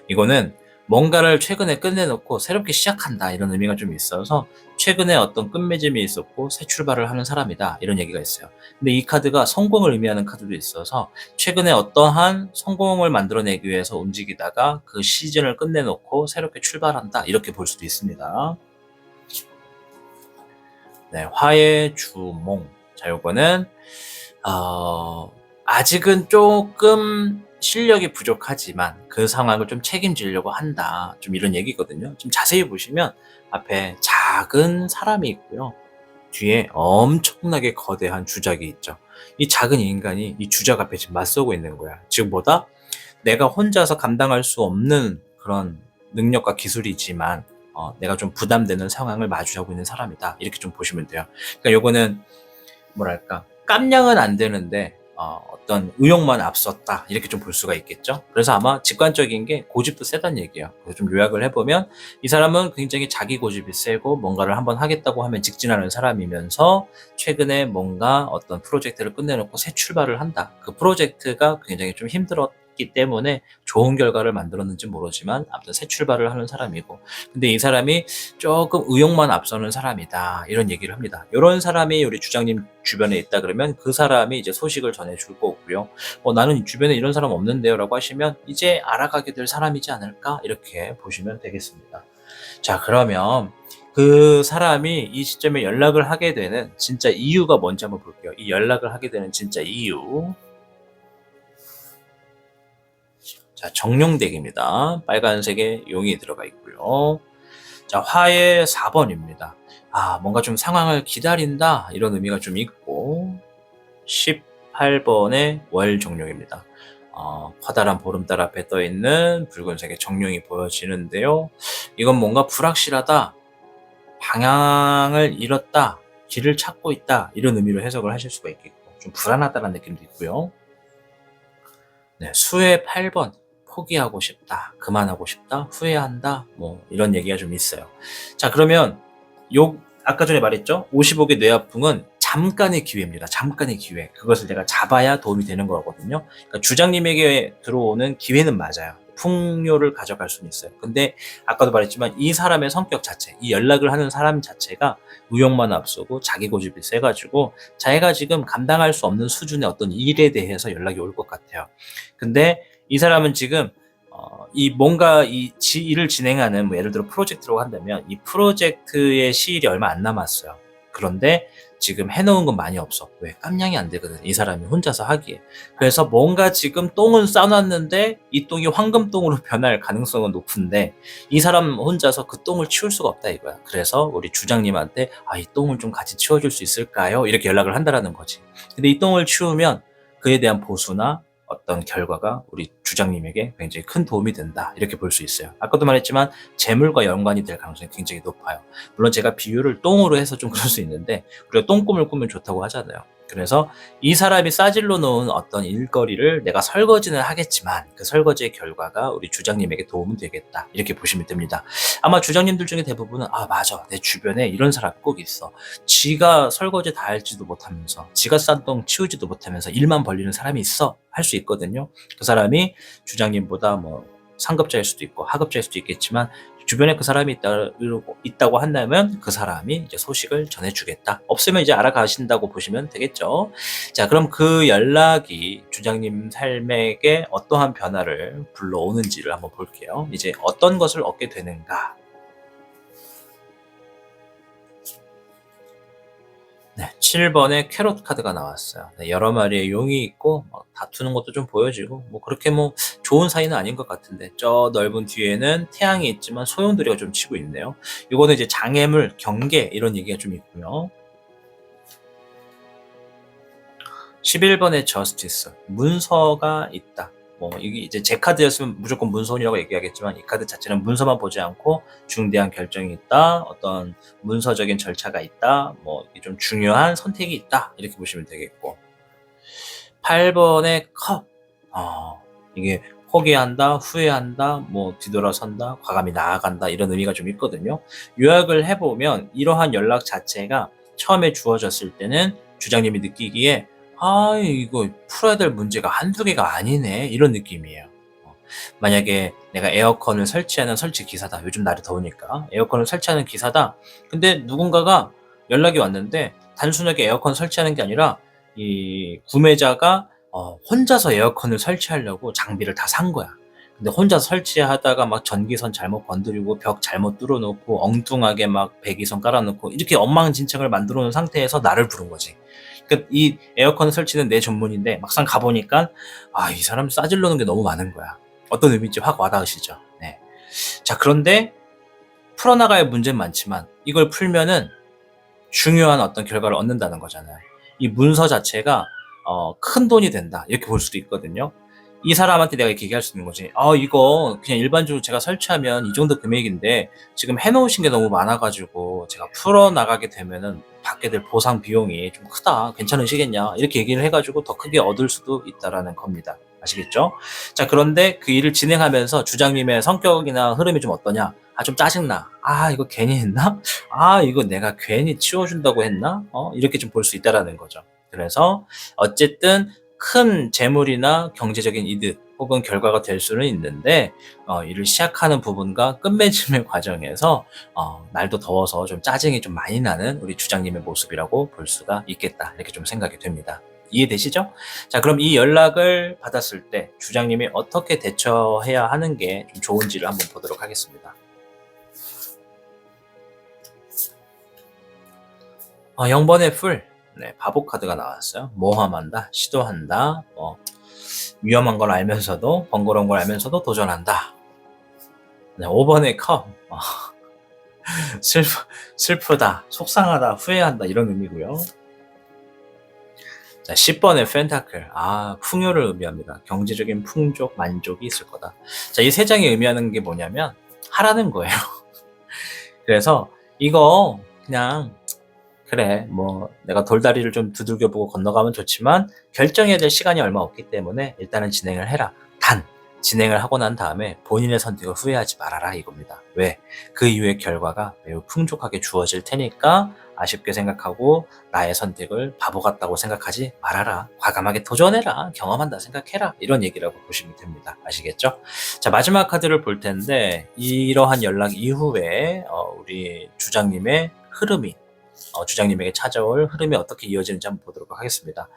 이거는 뭔가를 최근에 끝내놓고 새롭게 시작한다, 이런 의미가 좀 있어서 최근에 어떤 끝맺음이 있었고 새 출발을 하는 사람이다, 이런 얘기가 있어요. 근데 이 카드가 성공을 의미하는 카드도 있어서 최근에 어떠한 성공을 만들어내기 위해서 움직이다가 그 시즌을 끝내놓고 새롭게 출발한다, 이렇게 볼 수도 있습니다. 네, 화의 주몽. 자, 요거는 아직은 조금 실력이 부족하지만 그 상황을 좀 책임지려고 한다, 좀 이런 얘기거든요. 좀 자세히 보시면 앞에 작은 사람이 있고요, 뒤에 엄청나게 거대한 주작이 있죠. 이 작은 인간이 이 주작 앞에 지금 맞서고 있는 거야. 지금 보다 내가 혼자서 감당할 수 없는 그런 능력과 기술이지만 내가 좀 부담되는 상황을 마주하고 있는 사람이다. 이렇게 좀 보시면 돼요. 그러니까 요거는 뭐랄까 깜냥은 안 되는데 어떤 의욕만 앞섰다 이렇게 좀 볼 수가 있겠죠. 그래서 아마 직관적인 게 고집도 세다는 얘기예요. 그래서 좀 요약을 해보면 이 사람은 굉장히 자기 고집이 세고 뭔가를 한번 하겠다고 하면 직진하는 사람이면서 최근에 뭔가 어떤 프로젝트를 끝내놓고 새 출발을 한다. 그 프로젝트가 굉장히 좀 힘들었기 때문에 좋은 결과를 만들었는지 모르지만 아무튼 새 출발을 하는 사람이고, 근데 이 사람이 조금 의욕만 앞서는 사람이다 이런 얘기를 합니다. 이런 사람이 우리 주장님 주변에 있다 그러면 그 사람이 이제 소식을 전해줄 거고요. 나는 주변에 이런 사람 없는데요 라고 하시면 이제 알아가게 될 사람이지 않을까 이렇게 보시면 되겠습니다. 자, 그러면 그 사람이 이 시점에 연락을 하게 되는 진짜 이유가 뭔지 한번 볼게요. 이 연락을 하게 되는 진짜 이유. 자, 정룡덱입니다. 빨간색의 용이 들어가 있고요. 자, 화의 4번입니다. 뭔가 좀 상황을 기다린다 이런 의미가 좀 있고, 18번의 월 정룡입니다. 커다란 보름달 앞에 떠 있는 붉은색의 정룡이 보여지는데요. 이건 뭔가 불확실하다, 방향을 잃었다, 길을 찾고 있다 이런 의미로 해석을 하실 수가 있겠고, 좀 불안하다는 느낌도 있고요. 네, 수의 8번 포기하고 싶다, 그만하고 싶다, 후회한다 뭐 이런 얘기가 좀 있어요. 자, 그러면 아까 전에 말했죠? 55개 뇌아풍은 잠깐의 기회입니다. 잠깐의 기회. 그것을 내가 잡아야 도움이 되는 거거든요. 그러니까 주장님에게 들어오는 기회는 맞아요. 풍요를 가져갈 수는 있어요. 근데 아까도 말했지만 이 사람의 성격 자체, 이 연락을 하는 사람 자체가 의욕만 앞서고 자기 고집이 세가지고 자기가 지금 감당할 수 없는 수준의 어떤 일에 대해서 연락이 올 것 같아요. 근데 이 사람은 지금 이 뭔가 일을 진행하는 뭐 예를 들어 프로젝트라고 한다면 이 프로젝트의 시일이 얼마 안 남았어요. 그런데 지금 해놓은 건 많이 없어. 왜? 깜냥이 안 되거든. 이 사람이 혼자서 하기에. 그래서 뭔가 지금 똥은 싸놨는데 이 똥이 황금똥으로 변할 가능성은 높은데 이 사람 혼자서 그 똥을 치울 수가 없다 이거야. 그래서 우리 주장님한테 이 똥을 좀 같이 치워줄 수 있을까요? 이렇게 연락을 한다라는 거지. 근데 이 똥을 치우면 그에 대한 보수나 어떤 결과가 우리 주장님에게 굉장히 큰 도움이 된다 이렇게 볼 수 있어요. 아까도 말했지만 재물과 연관이 될 가능성이 굉장히 높아요. 물론 제가 비유를 똥으로 해서 좀 그럴 수 있는데 우리가 똥꿈을 꾸면 좋다고 하잖아요. 그래서 이 사람이 싸질러 놓은 어떤 일거리를 내가 설거지는 하겠지만 그 설거지의 결과가 우리 주장님에게 도움은 되겠다 이렇게 보시면 됩니다. 아마 주장님들 중에 대부분은 맞아, 내 주변에 이런 사람 꼭 있어. 지가 설거지 다 할지도 못하면서 지가 싼 똥 치우지도 못하면서 일만 벌리는 사람이 있어 할 수 있거든요. 그 사람이 주장님보다 뭐 상급자일 수도 있고 하급자일 수도 있겠지만 주변에 그 사람이 있다고 한다면 그 사람이 이제 소식을 전해주겠다. 없으면 이제 알아가신다고 보시면 되겠죠. 자, 그럼 그 연락이 주장님 삶에게 어떠한 변화를 불러오는지를 한번 볼게요. 이제 어떤 것을 얻게 되는가. 네, 7번에 캐럿 카드가 나왔어요. 네, 여러 마리의 용이 있고 다투는 것도 좀 보여지고 그렇게 좋은 사이는 아닌 것 같은데 저 넓은 뒤에는 태양이 있지만 소용돌이가 좀 치고 있네요. 이거는 이제 장애물, 경계 이런 얘기가 좀 있고요. 11번의 저스티스, 문서가 있다. 이게 이제 제 카드였으면 무조건 문서원이라고 얘기하겠지만 이 카드 자체는 문서만 보지 않고 중대한 결정이 있다, 어떤 문서적인 절차가 있다, 이게 좀 중요한 선택이 있다 이렇게 보시면 되겠고, 8번의 컵, 이게 포기한다, 후회한다, 뒤돌아선다, 과감히 나아간다 이런 의미가 좀 있거든요. 요약을 해보면 이러한 연락 자체가 처음에 주어졌을 때는 주장님이 느끼기에 이거 풀어야 될 문제가 한두 개가 아니네 이런 느낌이에요. 만약에 내가 에어컨을 설치하는 설치 기사다. 요즘 날이 더우니까 에어컨을 설치하는 기사다. 근데 누군가가 연락이 왔는데 단순하게 에어컨 설치하는 게 아니라 이 구매자가 혼자서 에어컨을 설치하려고 장비를 다 산 거야. 근데 혼자 설치하다가 막 전기선 잘못 건드리고 벽 잘못 뚫어놓고 엉뚱하게 막 배기선 깔아놓고 이렇게 엉망진창을 만들어 놓은 상태에서 나를 부른 거지. 그러니까 이 에어컨 설치는 내 전문인데 막상 가보니까 이 사람 싸질러 놓은 게 너무 많은 거야. 어떤 의미인지 확 와닿으시죠? 네. 자, 그런데 풀어나갈 문제는 많지만 이걸 풀면은 중요한 어떤 결과를 얻는다는 거잖아요. 이 문서 자체가 큰 돈이 된다 이렇게 볼 수도 있거든요. 이 사람한테 내가 이렇게 얘기할 수 있는 거지. 이거 그냥 일반적으로 제가 설치하면 이 정도 금액인데 지금 해놓으신 게 너무 많아가지고 제가 풀어나가게 되면은 받게 될 보상 비용이 좀 크다. 괜찮으시겠냐? 이렇게 얘기를 해가지고 더 크게 얻을 수도 있다라는 겁니다. 아시겠죠? 자, 그런데 그 일을 진행하면서 주장님의 성격이나 흐름이 좀 어떠냐? 좀 짜증나. 이거 괜히 했나? 이거 내가 괜히 치워준다고 했나? 이렇게 좀 볼 수 있다라는 거죠. 그래서 어쨌든 큰 재물이나 경제적인 이득 혹은 결과가 될 수는 있는데 일을 시작하는 부분과 끝맺음의 과정에서 날도 더워서 좀 짜증이 좀 많이 나는 우리 주장님의 모습이라고 볼 수가 있겠다. 이렇게 좀 생각이 됩니다. 이해되시죠? 자, 그럼 이 연락을 받았을 때 주장님이 어떻게 대처해야 하는 게 좀 좋은지를 한번 보도록 하겠습니다. 0번의 풀. 네, 바보 카드가 나왔어요. 모험한다, 시도한다, 위험한 걸 알면서도, 번거로운 걸 알면서도 도전한다. 네, 5번의 컵. 슬프다, 속상하다, 후회한다, 이런 의미고요. 자, 10번의 펜타클. 풍요를 의미합니다. 경제적인 풍족, 만족이 있을 거다. 자, 이 세 장이 의미하는 게 뭐냐면, 하라는 거예요. 그래서 이거 그냥 그래, 내가 돌다리를 좀 두들겨보고 건너가면 좋지만 결정해야 될 시간이 얼마 없기 때문에 일단은 진행을 해라. 단, 진행을 하고 난 다음에 본인의 선택을 후회하지 말아라 이겁니다. 왜? 그 이후의 결과가 매우 풍족하게 주어질 테니까 아쉽게 생각하고 나의 선택을 바보 같다고 생각하지 말아라. 과감하게 도전해라. 경험한다 생각해라. 이런 얘기라고 보시면 됩니다. 아시겠죠? 자, 마지막 카드를 볼 텐데 이러한 연락 이후에 우리 주장님의 흐름이 주장님에게 찾아올 흐름이 어떻게 이어지는지 한번 보도록 하겠습니다.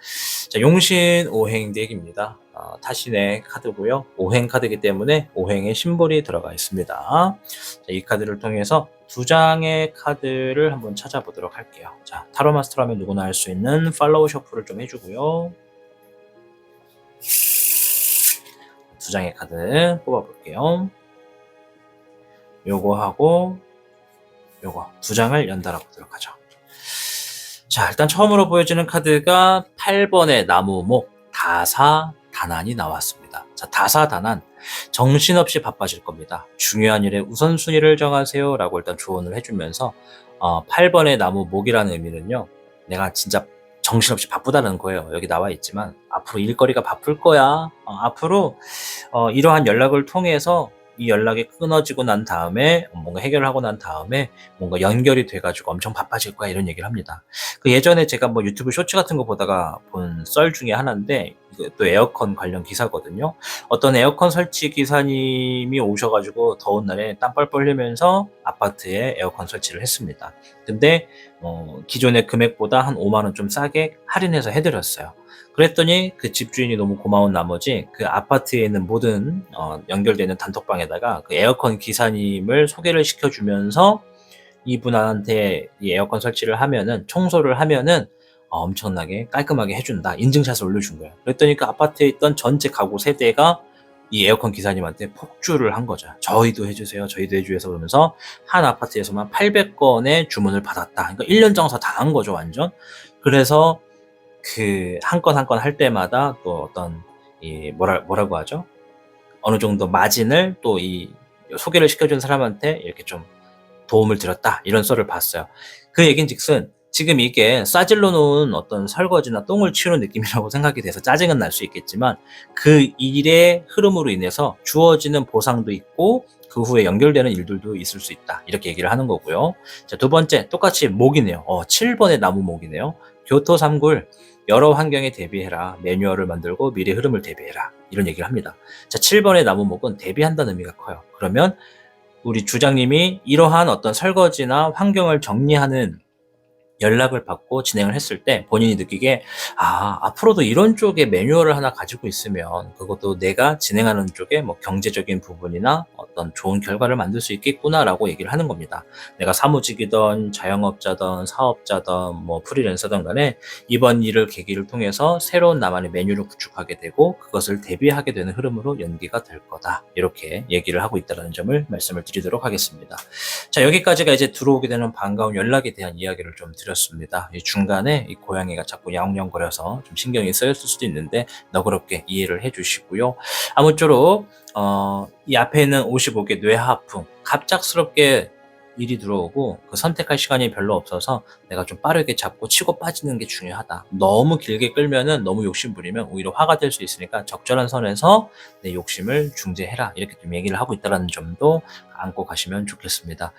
자, 용신 오행덱입니다. 타신의 카드고요. 오행 카드이기 때문에 오행의 심볼이 들어가 있습니다. 자, 이 카드를 통해서 두 장의 카드를 한번 찾아보도록 할게요. 자, 타로 마스터라면 누구나 할 수 있는 팔로우 셔플을 좀 해주고요. 두 장의 카드 뽑아볼게요. 요거 하고 요거 두 장을 연달아 보도록 하죠. 자, 일단 처음으로 보여지는 카드가 8번의 나무목 다사다난이 나왔습니다. 자, 다사다난 정신없이 바빠질 겁니다. 중요한 일에 우선순위를 정하세요 라고 일단 조언을 해주면서 8번의 나무목이라는 의미는요, 내가 진짜 정신없이 바쁘다는 거예요. 여기 나와 있지만 앞으로 일거리가 바쁠 거야. 앞으로 이러한 연락을 통해서 이 연락이 끊어지고 난 다음에 뭔가 해결을 하고 난 다음에 뭔가 연결이 돼가지고 엄청 바빠질 거야 이런 얘기를 합니다. 그 예전에 제가 유튜브 쇼츠 같은 거 보다가 본 썰 중에 하나인데 또 에어컨 관련 기사거든요. 어떤 에어컨 설치 기사님이 오셔가지고 더운 날에 땀 뻘뻘 흘리면서 아파트에 에어컨 설치를 했습니다. 근데 기존의 금액보다 한 5만 원 좀 싸게 할인해서 해드렸어요. 그랬더니 그 집주인이 너무 고마운 나머지 그 아파트에 있는 모든 연결되는 단톡방에다가 그 에어컨 기사님을 소개를 시켜주면서 이분한테 이 에어컨 설치를 하면은, 청소를 하면은 엄청나게 깔끔하게 해준다. 인증샷을 올려준 거예요. 그랬더니 그 아파트에 있던 전체 가구 세대가 이 에어컨 기사님한테 폭주를 한 거죠. 저희도 해주세요. 저희도 해주세요. 그러면서 한 아파트에서만 800건의 주문을 받았다. 그러니까 1년 장사 다 한 거죠, 완전. 그래서 그 한 건 한 건 할 때마다 또 어떤 뭐라고 하죠? 어느 정도 마진을 또 이 소개를 시켜준 사람한테 이렇게 좀 도움을 드렸다. 이런 썰을 봤어요. 그 얘긴즉슨 지금 이게 싸질러 놓은 어떤 설거지나 똥을 치우는 느낌이라고 생각이 돼서 짜증은 날 수 있겠지만 그 일의 흐름으로 인해서 주어지는 보상도 있고 그 후에 연결되는 일들도 있을 수 있다. 이렇게 얘기를 하는 거고요. 자, 두 번째 똑같이 목이네요. 7번의 나무 목이네요. 교토 삼굴 여러 환경에 대비해라. 매뉴얼을 만들고 미래 흐름을 대비해라. 이런 얘기를 합니다. 자, 7번의 나무목은 대비한다는 의미가 커요. 그러면 우리 주장님이 이러한 어떤 설거지나 환경을 정리하는 연락을 받고 진행을 했을 때 본인이 느끼게 앞으로도 이런 쪽에 매뉴얼을 하나 가지고 있으면 그것도 내가 진행하는 쪽에 경제적인 부분이나 어떤 좋은 결과를 만들 수 있겠구나라고 얘기를 하는 겁니다. 내가 사무직이든 자영업자든 사업자든 프리랜서든 간에 이번 일을 계기를 통해서 새로운 나만의 메뉴를 구축하게 되고 그것을 대비하게 되는 흐름으로 연기가 될 거다. 이렇게 얘기를 하고 있다는 점을 말씀을 드리도록 하겠습니다. 자, 여기까지가 이제 들어오게 되는 반가운 연락에 대한 이야기를 좀 드렸습니다. 이 중간에 이 고양이가 자꾸 야옹야옹거려서 좀 신경이 쓰였을 수도 있는데 너그럽게 이해를 해주시고요. 아무쪼록 이 앞에 있는 55개 뇌하아풍 갑작스럽게 일이 들어오고 그 선택할 시간이 별로 없어서 내가 좀 빠르게 잡고 치고 빠지는 게 중요하다. 너무 길게 끌면은 너무 욕심부리면 오히려 화가 될 수 있으니까 적절한 선에서 내 욕심을 중재해라. 이렇게 좀 얘기를 하고 있다는 점도 안고 가시면 좋겠습니다.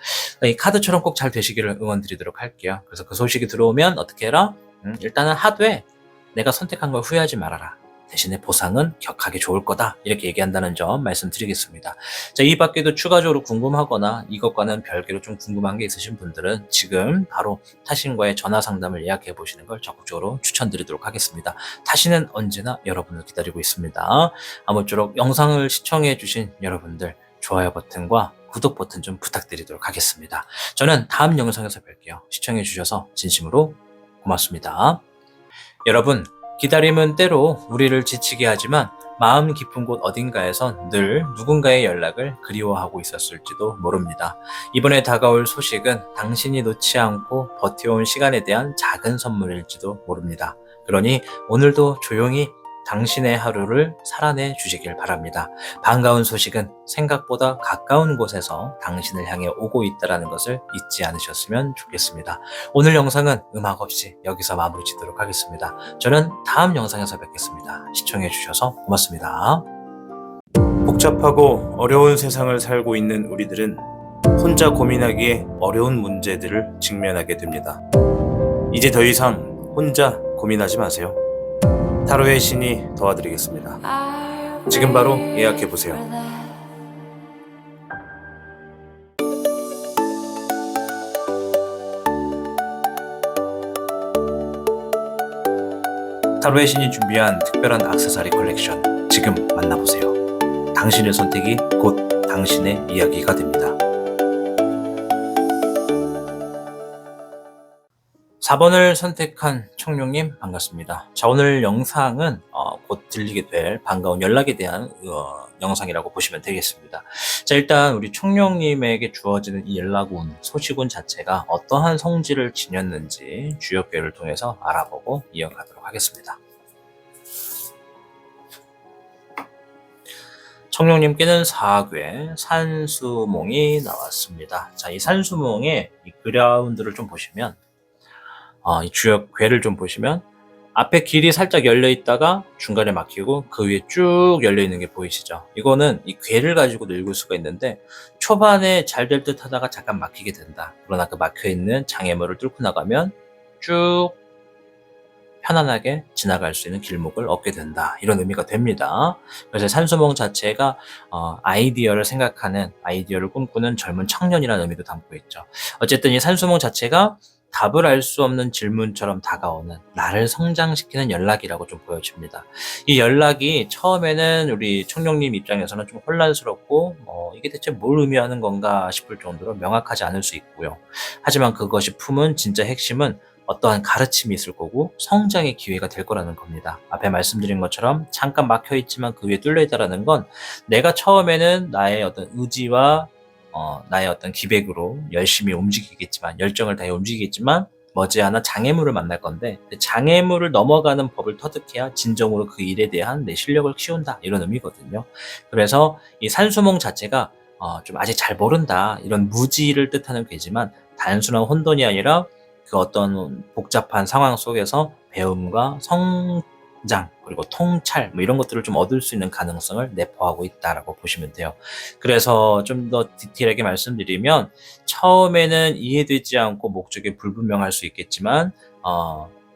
이 카드처럼 꼭 잘 되시기를 응원드리도록 할게요. 그래서 그 소식이 들어오면 어떻게 해라? 일단은 하되 내가 선택한 걸 후회하지 말아라. 대신에 보상은 격하게 좋을 거다. 이렇게 얘기한다는 점 말씀드리겠습니다. 자, 이 밖에도 추가적으로 궁금하거나 이것과는 별개로 좀 궁금한 게 있으신 분들은 지금 바로 타신과의 전화 상담을 예약해 보시는 걸 적극적으로 추천드리도록 하겠습니다. 타신은 언제나 여러분을 기다리고 있습니다. 아무쪼록 영상을 시청해 주신 여러분들 좋아요 버튼과 구독 버튼 좀 부탁드리도록 하겠습니다. 저는 다음 영상에서 뵐게요. 시청해 주셔서 진심으로 고맙습니다. 여러분, 기다림은 때로 우리를 지치게 하지만 마음 깊은 곳 어딘가에선 늘 누군가의 연락을 그리워하고 있었을지도 모릅니다. 이번에 다가올 소식은 당신이 놓지 않고 버텨온 시간에 대한 작은 선물일지도 모릅니다. 그러니 오늘도 조용히 당신의 하루를 살아내 주시길 바랍니다. 반가운 소식은 생각보다 가까운 곳에서 당신을 향해 오고 있다는 것을 잊지 않으셨으면 좋겠습니다. 오늘 영상은 음악 없이 여기서 마무리 짓도록 하겠습니다. 저는 다음 영상에서 뵙겠습니다. 시청해 주셔서 고맙습니다. 복잡하고 어려운 세상을 살고 있는 우리들은 혼자 고민하기에 어려운 문제들을 직면하게 됩니다. 이제 더 이상 혼자 고민하지 마세요. 타로의 신이 도와드리겠습니다. 지금 바로 예약해보세요. 타로의 신이 준비한 특별한 액세서리 컬렉션 지금 만나보세요. 당신의 선택이 곧 당신의 이야기가 됩니다. 4번을 선택한 청룡님 반갑습니다. 자, 오늘 영상은 곧 들리게 될 반가운 연락에 대한 영상이라고 보시면 되겠습니다. 자, 일단 우리 청룡님에게 주어지는 이 연락운, 소식운 자체가 어떠한 성질을 지녔는지 주역궤를 통해서 알아보고 이어가도록 하겠습니다. 청룡님께는 4궤 산수몽이 나왔습니다. 자, 이 산수몽의 이 그라운드를 좀 보시면 이 주역 궤를 좀 보시면 앞에 길이 살짝 열려 있다가 중간에 막히고 그 위에 쭉 열려 있는 게 보이시죠? 이거는 이 궤를 가지고 읽을 수가 있는데 초반에 잘 될 듯 하다가 잠깐 막히게 된다. 그러나 그 막혀 있는 장애물을 뚫고 나가면 쭉 편안하게 지나갈 수 있는 길목을 얻게 된다. 이런 의미가 됩니다. 그래서 산수몽 자체가 아이디어를 생각하는, 아이디어를 꿈꾸는 젊은 청년이라는 의미도 담고 있죠. 어쨌든 이 산수몽 자체가 답을 알 수 없는 질문처럼 다가오는, 나를 성장시키는 연락이라고 좀 보여집니다. 이 연락이 처음에는 우리 청룡님 입장에서는 좀 혼란스럽고 이게 대체 뭘 의미하는 건가 싶을 정도로 명확하지 않을 수 있고요. 하지만 그것이 품은 진짜 핵심은 어떠한 가르침이 있을 거고 성장의 기회가 될 거라는 겁니다. 앞에 말씀드린 것처럼 잠깐 막혀있지만 그 위에 뚫려있다는 건 내가 처음에는 나의 어떤 의지와 나의 어떤 기백으로 열심히 움직이겠지만, 열정을 다해 움직이겠지만 머지않아 장애물을 만날 건데 그 장애물을 넘어가는 법을 터득해야 진정으로 그 일에 대한 내 실력을 키운다, 이런 의미거든요. 그래서 이 산수몽 자체가 좀 아직 잘 모른다, 이런 무지를 뜻하는 괴지만 단순한 혼돈이 아니라 그 어떤 복잡한 상황 속에서 배움과 성장 그리고 통찰 이런 것들을 좀 얻을 수 있는 가능성을 내포하고 있다라고 보시면 돼요. 그래서 좀 더 디테일하게 말씀드리면 처음에는 이해되지 않고 목적이 불분명할 수 있겠지만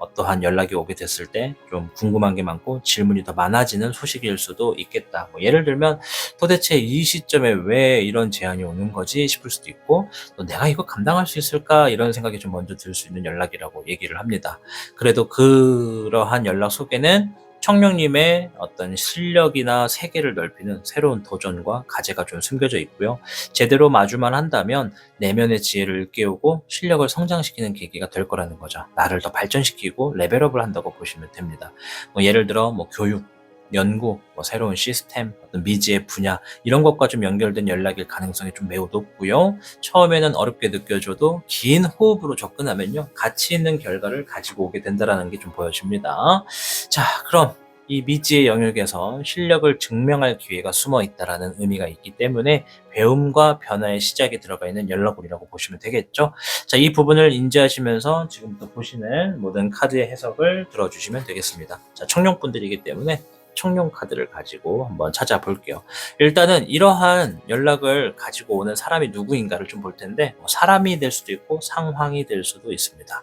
어떠한 연락이 오게 됐을 때 좀 궁금한 게 많고 질문이 더 많아지는 소식일 수도 있겠다. 예를 들면 도대체 이 시점에 왜 이런 제안이 오는 거지 싶을 수도 있고, 또 내가 이거 감당할 수 있을까 이런 생각이 좀 먼저 들 수 있는 연락이라고 얘기를 합니다. 그래도 그러한 연락 속에는 청룡님의 어떤 실력이나 세계를 넓히는 새로운 도전과 과제가 좀 숨겨져 있고요. 제대로 마주만 한다면 내면의 지혜를 일깨우고 실력을 성장시키는 계기가 될 거라는 거죠. 나를 더 발전시키고 레벨업을 한다고 보시면 됩니다. 예를 들어 교육, 연구, 뭐 새로운 시스템, 어떤 미지의 분야 이런 것과 좀 연결된 연락일 가능성이 좀 매우 높고요. 처음에는 어렵게 느껴져도 긴 호흡으로 접근하면요. 가치 있는 결과를 가지고 오게 된다는 게 좀 보여집니다. 자, 그럼 이 미지의 영역에서 실력을 증명할 기회가 숨어 있다라는 의미가 있기 때문에 배움과 변화의 시작에 들어가 있는 연락올이라고 보시면 되겠죠. 자, 이 부분을 인지하시면서 지금부터 보시는 모든 카드의 해석을 들어주시면 되겠습니다. 자, 청룡분들이기 때문에 청룡 카드를 가지고 한번 찾아볼게요. 일단은 이러한 연락을 가지고 오는 사람이 누구인가를 좀 볼 텐데 사람이 될 수도 있고 상황이 될 수도 있습니다.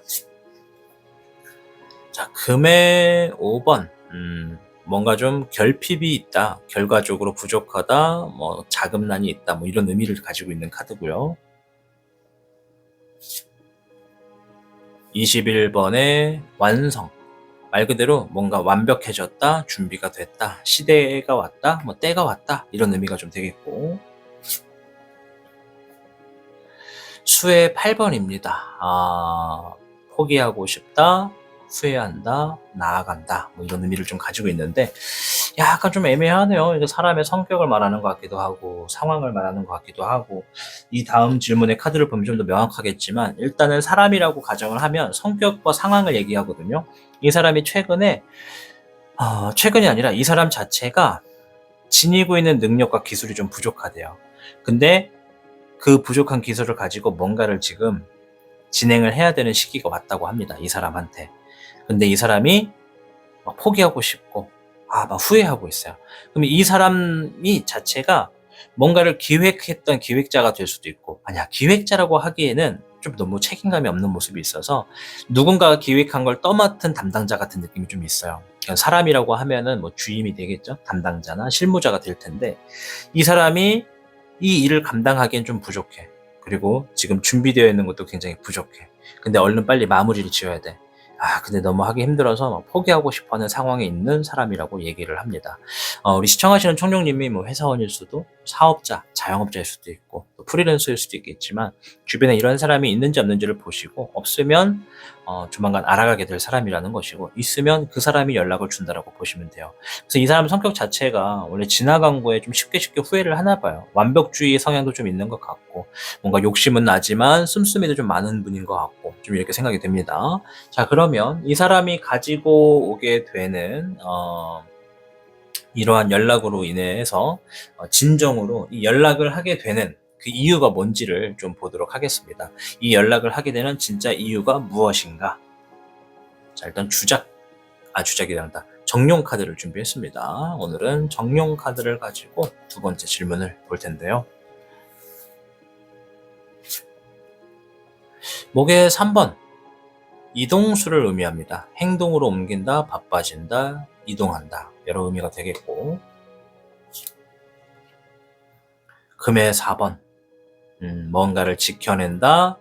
자, 금의 5번. 뭔가 좀 결핍이 있다, 결과적으로 부족하다, 뭐 자금난이 있다, 뭐 이런 의미를 가지고 있는 카드고요. 21번의 완성. 말 그대로 뭔가 완벽해졌다, 준비가 됐다, 시대가 왔다, 뭐 때가 왔다 이런 의미가 좀 되겠고, 수의 8번입니다. 포기하고 싶다, 후회한다, 나아간다 뭐 이런 의미를 좀 가지고 있는데 약간 좀 애매하네요. 이게 사람의 성격을 말하는 것 같기도 하고 상황을 말하는 것 같기도 하고, 이 다음 질문의 카드를 보면 좀 더 명확하겠지만 일단은 사람이라고 가정을 하면 성격과 상황을 얘기하거든요. 이 사람이 최근이 아니라 이 사람 자체가 지니고 있는 능력과 기술이 좀 부족하대요. 근데 그 부족한 기술을 가지고 뭔가를 지금 진행을 해야 되는 시기가 왔다고 합니다. 이 사람한테. 근데 이 사람이 막 포기하고 싶고 막 후회하고 있어요. 그럼 이 사람이 자체가 뭔가를 기획했던 기획자가 될 수도 있고, 아니야, 기획자라고 하기에는 좀 너무 책임감이 없는 모습이 있어서 누군가가 기획한 걸 떠맡은 담당자 같은 느낌이 좀 있어요. 그러니까 사람이라고 하면은 뭐 주임이 되겠죠. 담당자나 실무자가 될 텐데 이 사람이 이 일을 감당하기엔 좀 부족해. 그리고 지금 준비되어 있는 것도 굉장히 부족해. 근데 얼른 빨리 마무리를 지어야 돼. 근데 너무 하기 힘들어서 막 포기하고 싶어하는 상황에 있는 사람이라고 얘기를 합니다. 우리 시청하시는 청룡님이 뭐 회사원일 수도, 사업자, 자영업자일 수도 있고, 또 프리랜서일 수도 있겠지만 주변에 이런 사람이 있는지 없는지를 보시고, 없으면 조만간 알아가게 될 사람이라는 것이고, 있으면 그 사람이 연락을 준다라고 보시면 돼요. 그래서 이 사람 성격 자체가 원래 지나간 거에 좀 쉽게 후회를 하나 봐요. 완벽주의 성향도 좀 있는 것 같고, 뭔가 욕심은 나지만 씀씀이도 좀 많은 분인 것 같고, 좀 이렇게 생각이 됩니다. 자, 그러면 이 사람이 가지고 오게 되는 이러한 연락으로 인해서 진정으로 이 연락을 하게 되는 그 이유가 뭔지를 좀 보도록 하겠습니다. 이 연락을 하게 되는 진짜 이유가 무엇인가? 자, 일단 주작이란다. 정룡 카드를 준비했습니다. 오늘은 정룡 카드를 가지고 두 번째 질문을 볼 텐데요. 목의 3번. 이동수를 의미합니다. 행동으로 옮긴다, 바빠진다, 이동한다 여러 의미가 되겠고, 금의 4번. 뭔가를 지켜낸다,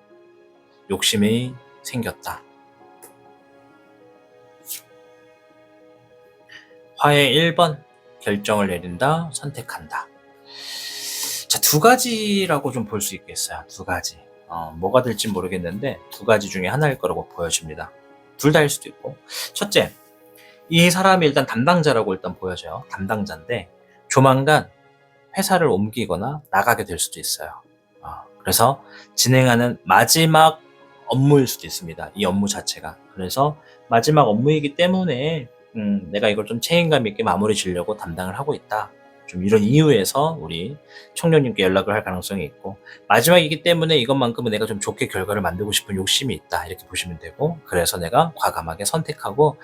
욕심이 생겼다. 화의 1번. 결정을 내린다, 선택한다. 자, 두 가지라고 좀 볼 수 있겠어요. 두 가지. 뭐가 될지 모르겠는데 두 가지 중에 하나일 거라고 보여집니다. 둘 다일 수도 있고. 첫째, 이 사람이 일단 담당자라고 일단 보여져요. 담당자인데 조만간 회사를 옮기거나 나가게 될 수도 있어요. 그래서 진행하는 마지막 업무일 수도 있습니다. 이 업무 자체가. 그래서 마지막 업무이기 때문에 내가 이걸 좀 책임감 있게 마무리 지려고 담당을 하고 있다. 좀 이런 이유에서 우리 청년님께 연락을 할 가능성이 있고, 마지막이기 때문에 이것만큼은 내가 좀 좋게 결과를 만들고 싶은 욕심이 있다 이렇게 보시면 되고, 그래서 내가 과감하게 선택하고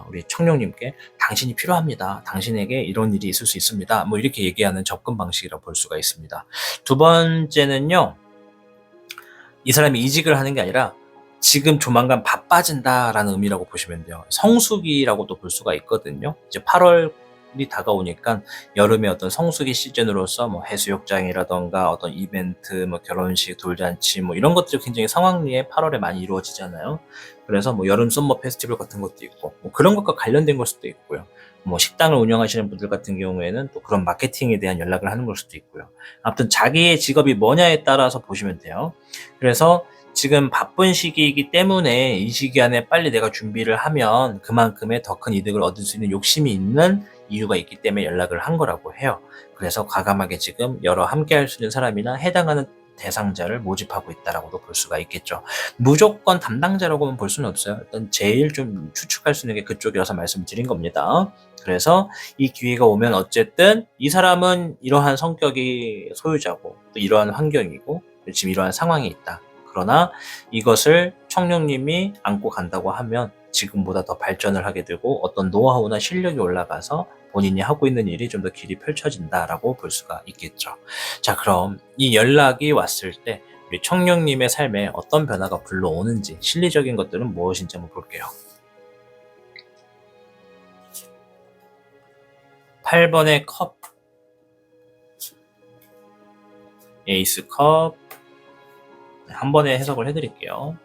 우리 청년님께 당신이 필요합니다, 당신에게 이런 일이 있을 수 있습니다, 뭐 이렇게 얘기하는 접근 방식이라고 볼 수가 있습니다. 두 번째는요, 이 사람이 이직을 하는 게 아니라 지금 조만간 바빠진다라는 의미라고 보시면 돼요. 성수기라고도 볼 수가 있거든요. 이제 8월이 다가오니까 여름의 어떤 성수기 시즌으로서 뭐 해수욕장이라던가 어떤 이벤트, 뭐 결혼식, 돌잔치 뭐 이런 것들이 굉장히 성황리에 8월에 많이 이루어지잖아요. 그래서 뭐 여름 썸머 페스티벌 같은 것도 있고 뭐 그런 것과 관련된 걸 수도 있고요. 뭐 식당을 운영하시는 분들 같은 경우에는 또 그런 마케팅에 대한 연락을 하는 걸 수도 있고요. 아무튼 자기의 직업이 뭐냐에 따라서 보시면 돼요. 그래서 지금 바쁜 시기이기 때문에 이 시기 안에 빨리 내가 준비를 하면 그만큼의 더 큰 이득을 얻을 수 있는 욕심이 있는 이유가 있기 때문에 연락을 한 거라고 해요. 그래서 과감하게 지금 여러 함께할 수 있는 사람이나 해당하는 대상자를 모집하고 있다라고도 볼 수가 있겠죠. 무조건 담당자라고만 볼 수는 없어요. 일단 제일 좀 추측할 수 있는 게 그쪽이라서 말씀드린 겁니다. 그래서 이 기회가 오면 어쨌든 이 사람은 이러한 성격이 소유자고 또 이러한 환경이고 지금 이러한 상황이 있다. 그러나 이것을 청룡님이 안고 간다고 하면 지금보다 더 발전을 하게 되고 어떤 노하우나 실력이 올라가서 본인이 하고 있는 일이 좀 더 길이 펼쳐진다라고 볼 수가 있겠죠. 자, 그럼 이 연락이 왔을 때 우리 청룡님의 삶에 어떤 변화가 불러오는지 실리적인 것들은 무엇인지 한번 볼게요. 8번의 컵, 에이스 컵, 한 번에 해석을 해드릴게요.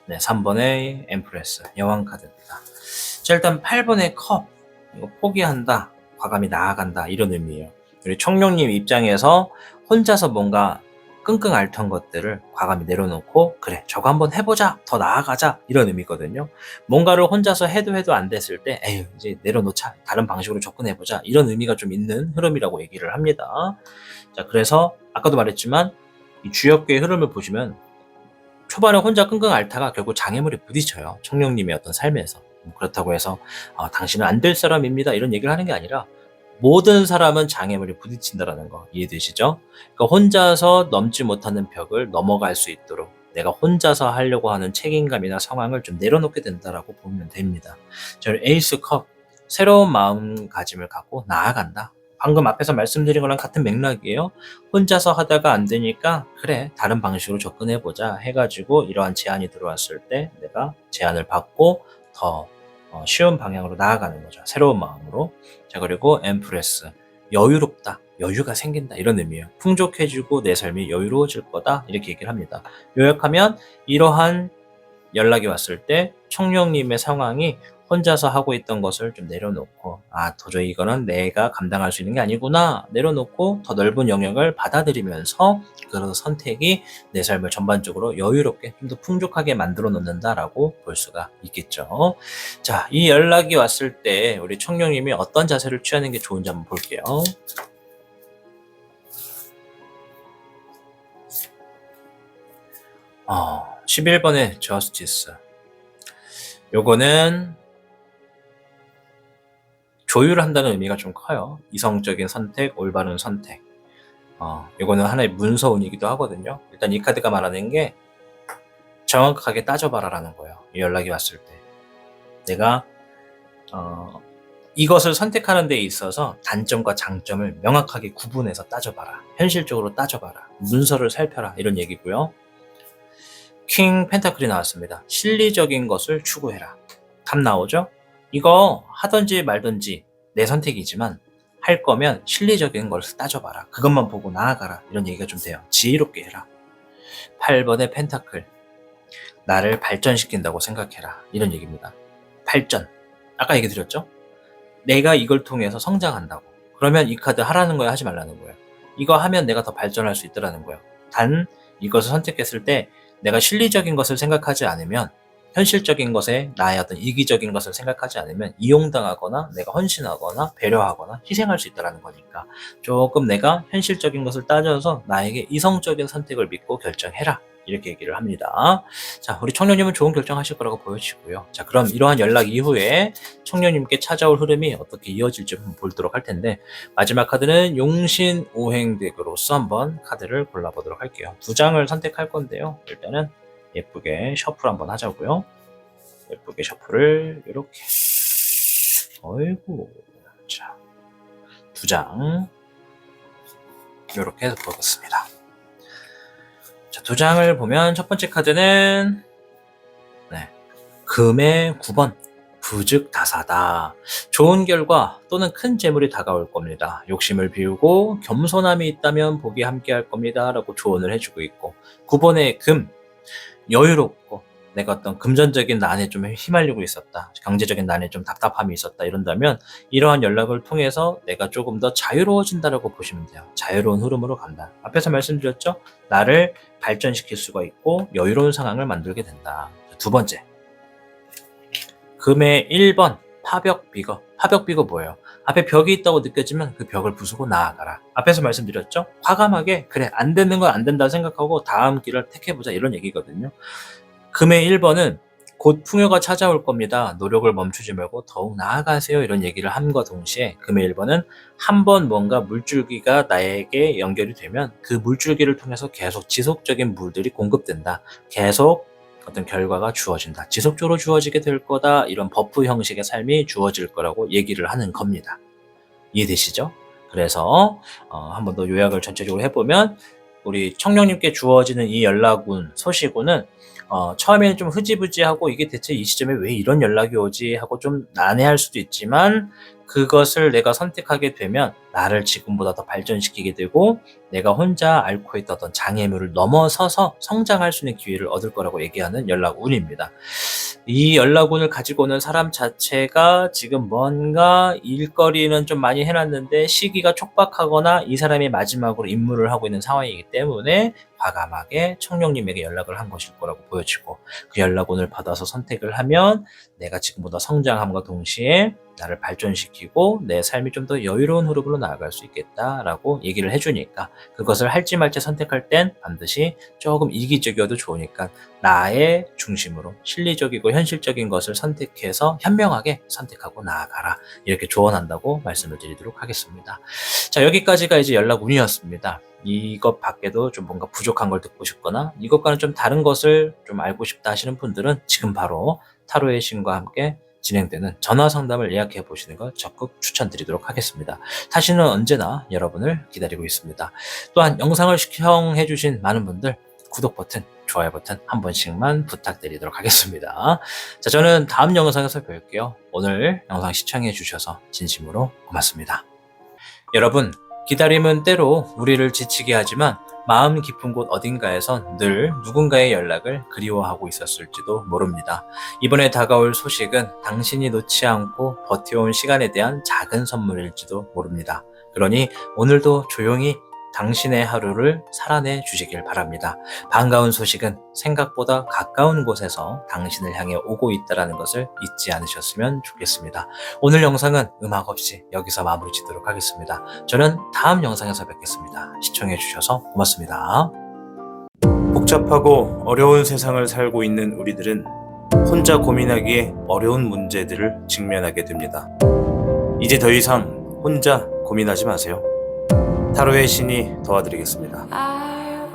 네, 3번의 엠프레스, 여왕 카드입니다. 자, 일단 8번의 컵, 이거 포기한다, 과감히 나아간다, 이런 의미예요. 우리 청룡님 입장에서 혼자서 뭔가 끙끙 앓던 것들을 과감히 내려놓고 그래, 저거 한번 해보자, 더 나아가자, 이런 의미거든요. 뭔가를 혼자서 해도 안 됐을 때 에휴, 이제 내려놓자, 다른 방식으로 접근해보자, 이런 의미가 좀 있는 흐름이라고 얘기를 합니다. 자, 그래서 아까도 말했지만 이 주역계의 흐름을 보시면 초반에 혼자 끙끙 앓다가 결국 장애물에 부딪혀요. 청룡님의 어떤 삶에서. 그렇다고 해서 당신은 안 될 사람입니다, 이런 얘기를 하는 게 아니라 모든 사람은 장애물에 부딪힌다라는 거 이해되시죠? 그러니까 혼자서 넘지 못하는 벽을 넘어갈 수 있도록 내가 혼자서 하려고 하는 책임감이나 상황을 좀 내려놓게 된다라고 보면 됩니다. 저는 에이스 컵, 새로운 마음가짐을 갖고 나아간다. 방금 앞에서 말씀드린 거랑 같은 맥락이에요. 혼자서 하다가 안 되니까 그래, 다른 방식으로 접근해보자 해가지고 이러한 제안이 들어왔을 때 내가 제안을 받고 더 쉬운 방향으로 나아가는 거죠. 새로운 마음으로. 자, 그리고 엠프레스, 여유롭다, 여유가 생긴다, 이런 의미예요. 풍족해지고 내 삶이 여유로워질 거다, 이렇게 얘기를 합니다. 요약하면 이러한 연락이 왔을 때 청룡님의 상황이 혼자서 하고 있던 것을 좀 내려놓고 도저히 이거는 내가 감당할 수 있는 게 아니구나, 내려놓고 더 넓은 영역을 받아들이면서 그런 선택이 내 삶을 전반적으로 여유롭게 좀 더 풍족하게 만들어 놓는다라고 볼 수가 있겠죠. 자, 이 연락이 왔을 때 우리 청룡님이 어떤 자세를 취하는 게 좋은지 한번 볼게요. 11번의 저스티스, 요거는 조율한다는 의미가 좀 커요. 이성적인 선택, 올바른 선택. 이거는 하나의 문서운이기도 하거든요. 일단 이 카드가 말하는 게 정확하게 따져봐라라는 거예요. 이 연락이 왔을 때 내가 이것을 선택하는 데 있어서 단점과 장점을 명확하게 구분해서 따져봐라. 현실적으로 따져봐라. 문서를 살펴라, 이런 얘기고요. 킹 펜타클이 나왔습니다. 실리적인 것을 추구해라. 답 나오죠? 이거 하든지 말든지 내 선택이지만 할 거면 실리적인 걸 따져봐라. 그것만 보고 나아가라, 이런 얘기가 좀 돼요. 지혜롭게 해라. 8번의 펜타클, 나를 발전시킨다고 생각해라, 이런 얘기입니다. 발전, 아까 얘기 드렸죠? 내가 이걸 통해서 성장한다고. 그러면 이 카드 하라는 거야, 하지 말라는 거예요? 이거 하면 내가 더 발전할 수 있더라는 거예요. 단 이것을 선택했을 때 내가 실리적인 것을 생각하지 않으면, 현실적인 것에 나의 어떤 이기적인 것을 생각하지 않으면 이용당하거나 내가 헌신하거나 배려하거나 희생할 수 있다는 거니까 조금 내가 현실적인 것을 따져서 나에게 이성적인 선택을 믿고 결정해라, 이렇게 얘기를 합니다. 자, 우리 청년님은 좋은 결정하실 거라고 보여지고요. 자, 그럼 이러한 연락 이후에 청년님께 찾아올 흐름이 어떻게 이어질지 한번 보도록 할 텐데, 마지막 카드는 용신오행덱으로서 한번 카드를 골라보도록 할게요. 2장을 선택할 건데요. 일단은 예쁘게 셔플 한번 하자고요. 예쁘게 셔플을 이렇게, 어이구, 자, 2장 이렇게 해서 보겠습니다. 자, 2장을 보면 첫 번째 카드는 금의 9번, 부즉다사다. 좋은 결과 또는 큰 재물이 다가올 겁니다. 욕심을 비우고 겸손함이 있다면 복이 함께할 겁니다, 라고 조언을 해주고 있고, 9번의 금, 여유롭고 내가 어떤 금전적인 난에 좀 휘말리고 있었다, 경제적인 난에 좀 답답함이 있었다, 이런다면 이러한 연락을 통해서 내가 조금 더 자유로워진다라고 보시면 돼요. 자유로운 흐름으로 간다. 앞에서 말씀드렸죠? 나를 발전시킬 수가 있고 여유로운 상황을 만들게 된다. 두 번째, 금의 1번, 파벽 비거. 파벽 비거 뭐예요? 앞에 벽이 있다고 느껴지면 그 벽을 부수고 나아가라. 앞에서 말씀드렸죠? 과감하게 그래 안 되는 건 안 된다 생각하고 다음 길을 택해보자 이런 얘기거든요. 금의 1번은 곧 풍요가 찾아올 겁니다. 노력을 멈추지 말고 더욱 나아가세요. 이런 얘기를 함과 동시에 금의 1번은 한 번 뭔가 물줄기가 나에게 연결이 되면 그 물줄기를 통해서 계속 지속적인 물들이 공급된다. 계속 어떤 결과가 주어진다. 지속적으로 주어지게 될 거다. 이런 버프 형식의 삶이 주어질 거라고 얘기를 하는 겁니다. 이해되시죠? 그래서 한 번 더 요약을 전체적으로 해보면 우리 청룡님께 주어지는 이 연락운, 소식운은 처음에는 좀 흐지부지하고 이게 대체 이 시점에 왜 이런 연락이 오지 하고 좀 난해할 수도 있지만 그것을 내가 선택하게 되면 나를 지금보다 더 발전시키게 되고 내가 혼자 앓고 있던 어떤 장애물을 넘어서서 성장할 수 있는 기회를 얻을 거라고 얘기하는 연락운입니다. 이 연락운을 가지고 오는 사람 자체가 지금 뭔가 일거리는 좀 많이 해놨는데 시기가 촉박하거나 이 사람이 마지막으로 임무를 하고 있는 상황이기 때문에 과감하게 청룡님에게 연락을 한 것일 거라고 보여지고 그 연락운을 받아서 선택을 하면 내가 지금보다 성장함과 동시에 나를 발전시키고 내 삶이 좀 더 여유로운 흐름으로 나아갈 수 있겠다라고 얘기를 해주니까 그것을 할지 말지 선택할 땐 반드시 조금 이기적이어도 좋으니까 나의 중심으로 실리적이고 현실적인 것을 선택해서 현명하게 선택하고 나아가라 이렇게 조언한다고 말씀을 드리도록 하겠습니다. 자, 여기까지가 이제 연락운이었습니다. 이것 밖에도 좀 뭔가 부족한 걸 듣고 싶거나 이것과는 좀 다른 것을 좀 알고 싶다 하시는 분들은 지금 바로 타로의 신과 함께 진행되는 전화 상담을 예약해 보시는 걸 적극 추천드리도록 하겠습니다. 타시는 언제나 여러분을 기다리고 있습니다. 또한 영상을 시청해 주신 많은 분들 구독 버튼, 좋아요 버튼 한 번씩만 부탁드리도록 하겠습니다. 자, 저는 다음 영상에서 뵐게요. 오늘 영상 시청해 주셔서 진심으로 고맙습니다. 여러분, 기다림은 때로 우리를 지치게 하지만 마음 깊은 곳 어딘가에선 늘 누군가의 연락을 그리워하고 있었을지도 모릅니다. 이번에 다가올 소식은 당신이 놓지 않고 버텨온 시간에 대한 작은 선물일지도 모릅니다. 그러니 오늘도 조용히 당신의 하루를 살아내 주시길 바랍니다. 반가운 소식은 생각보다 가까운 곳에서 당신을 향해 오고 있다는 것을 잊지 않으셨으면 좋겠습니다. 오늘 영상은 음악 없이 여기서 마무리 짓도록 하겠습니다. 저는 다음 영상에서 뵙겠습니다. 시청해 주셔서 고맙습니다. 복잡하고 어려운 세상을 살고 있는 우리들은 혼자 고민하기에 어려운 문제들을 직면하게 됩니다. 이제 더 이상 혼자 고민하지 마세요. 타로의 신이 도와드리겠습니다.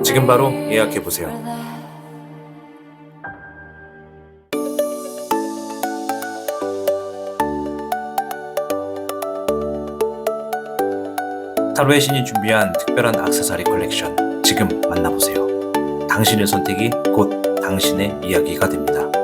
지금 바로 예약해보세요. 타로의 신이 준비한 특별한 액세서리 컬렉션 지금 만나보세요. 당신의 선택이 곧 당신의 이야기가 됩니다.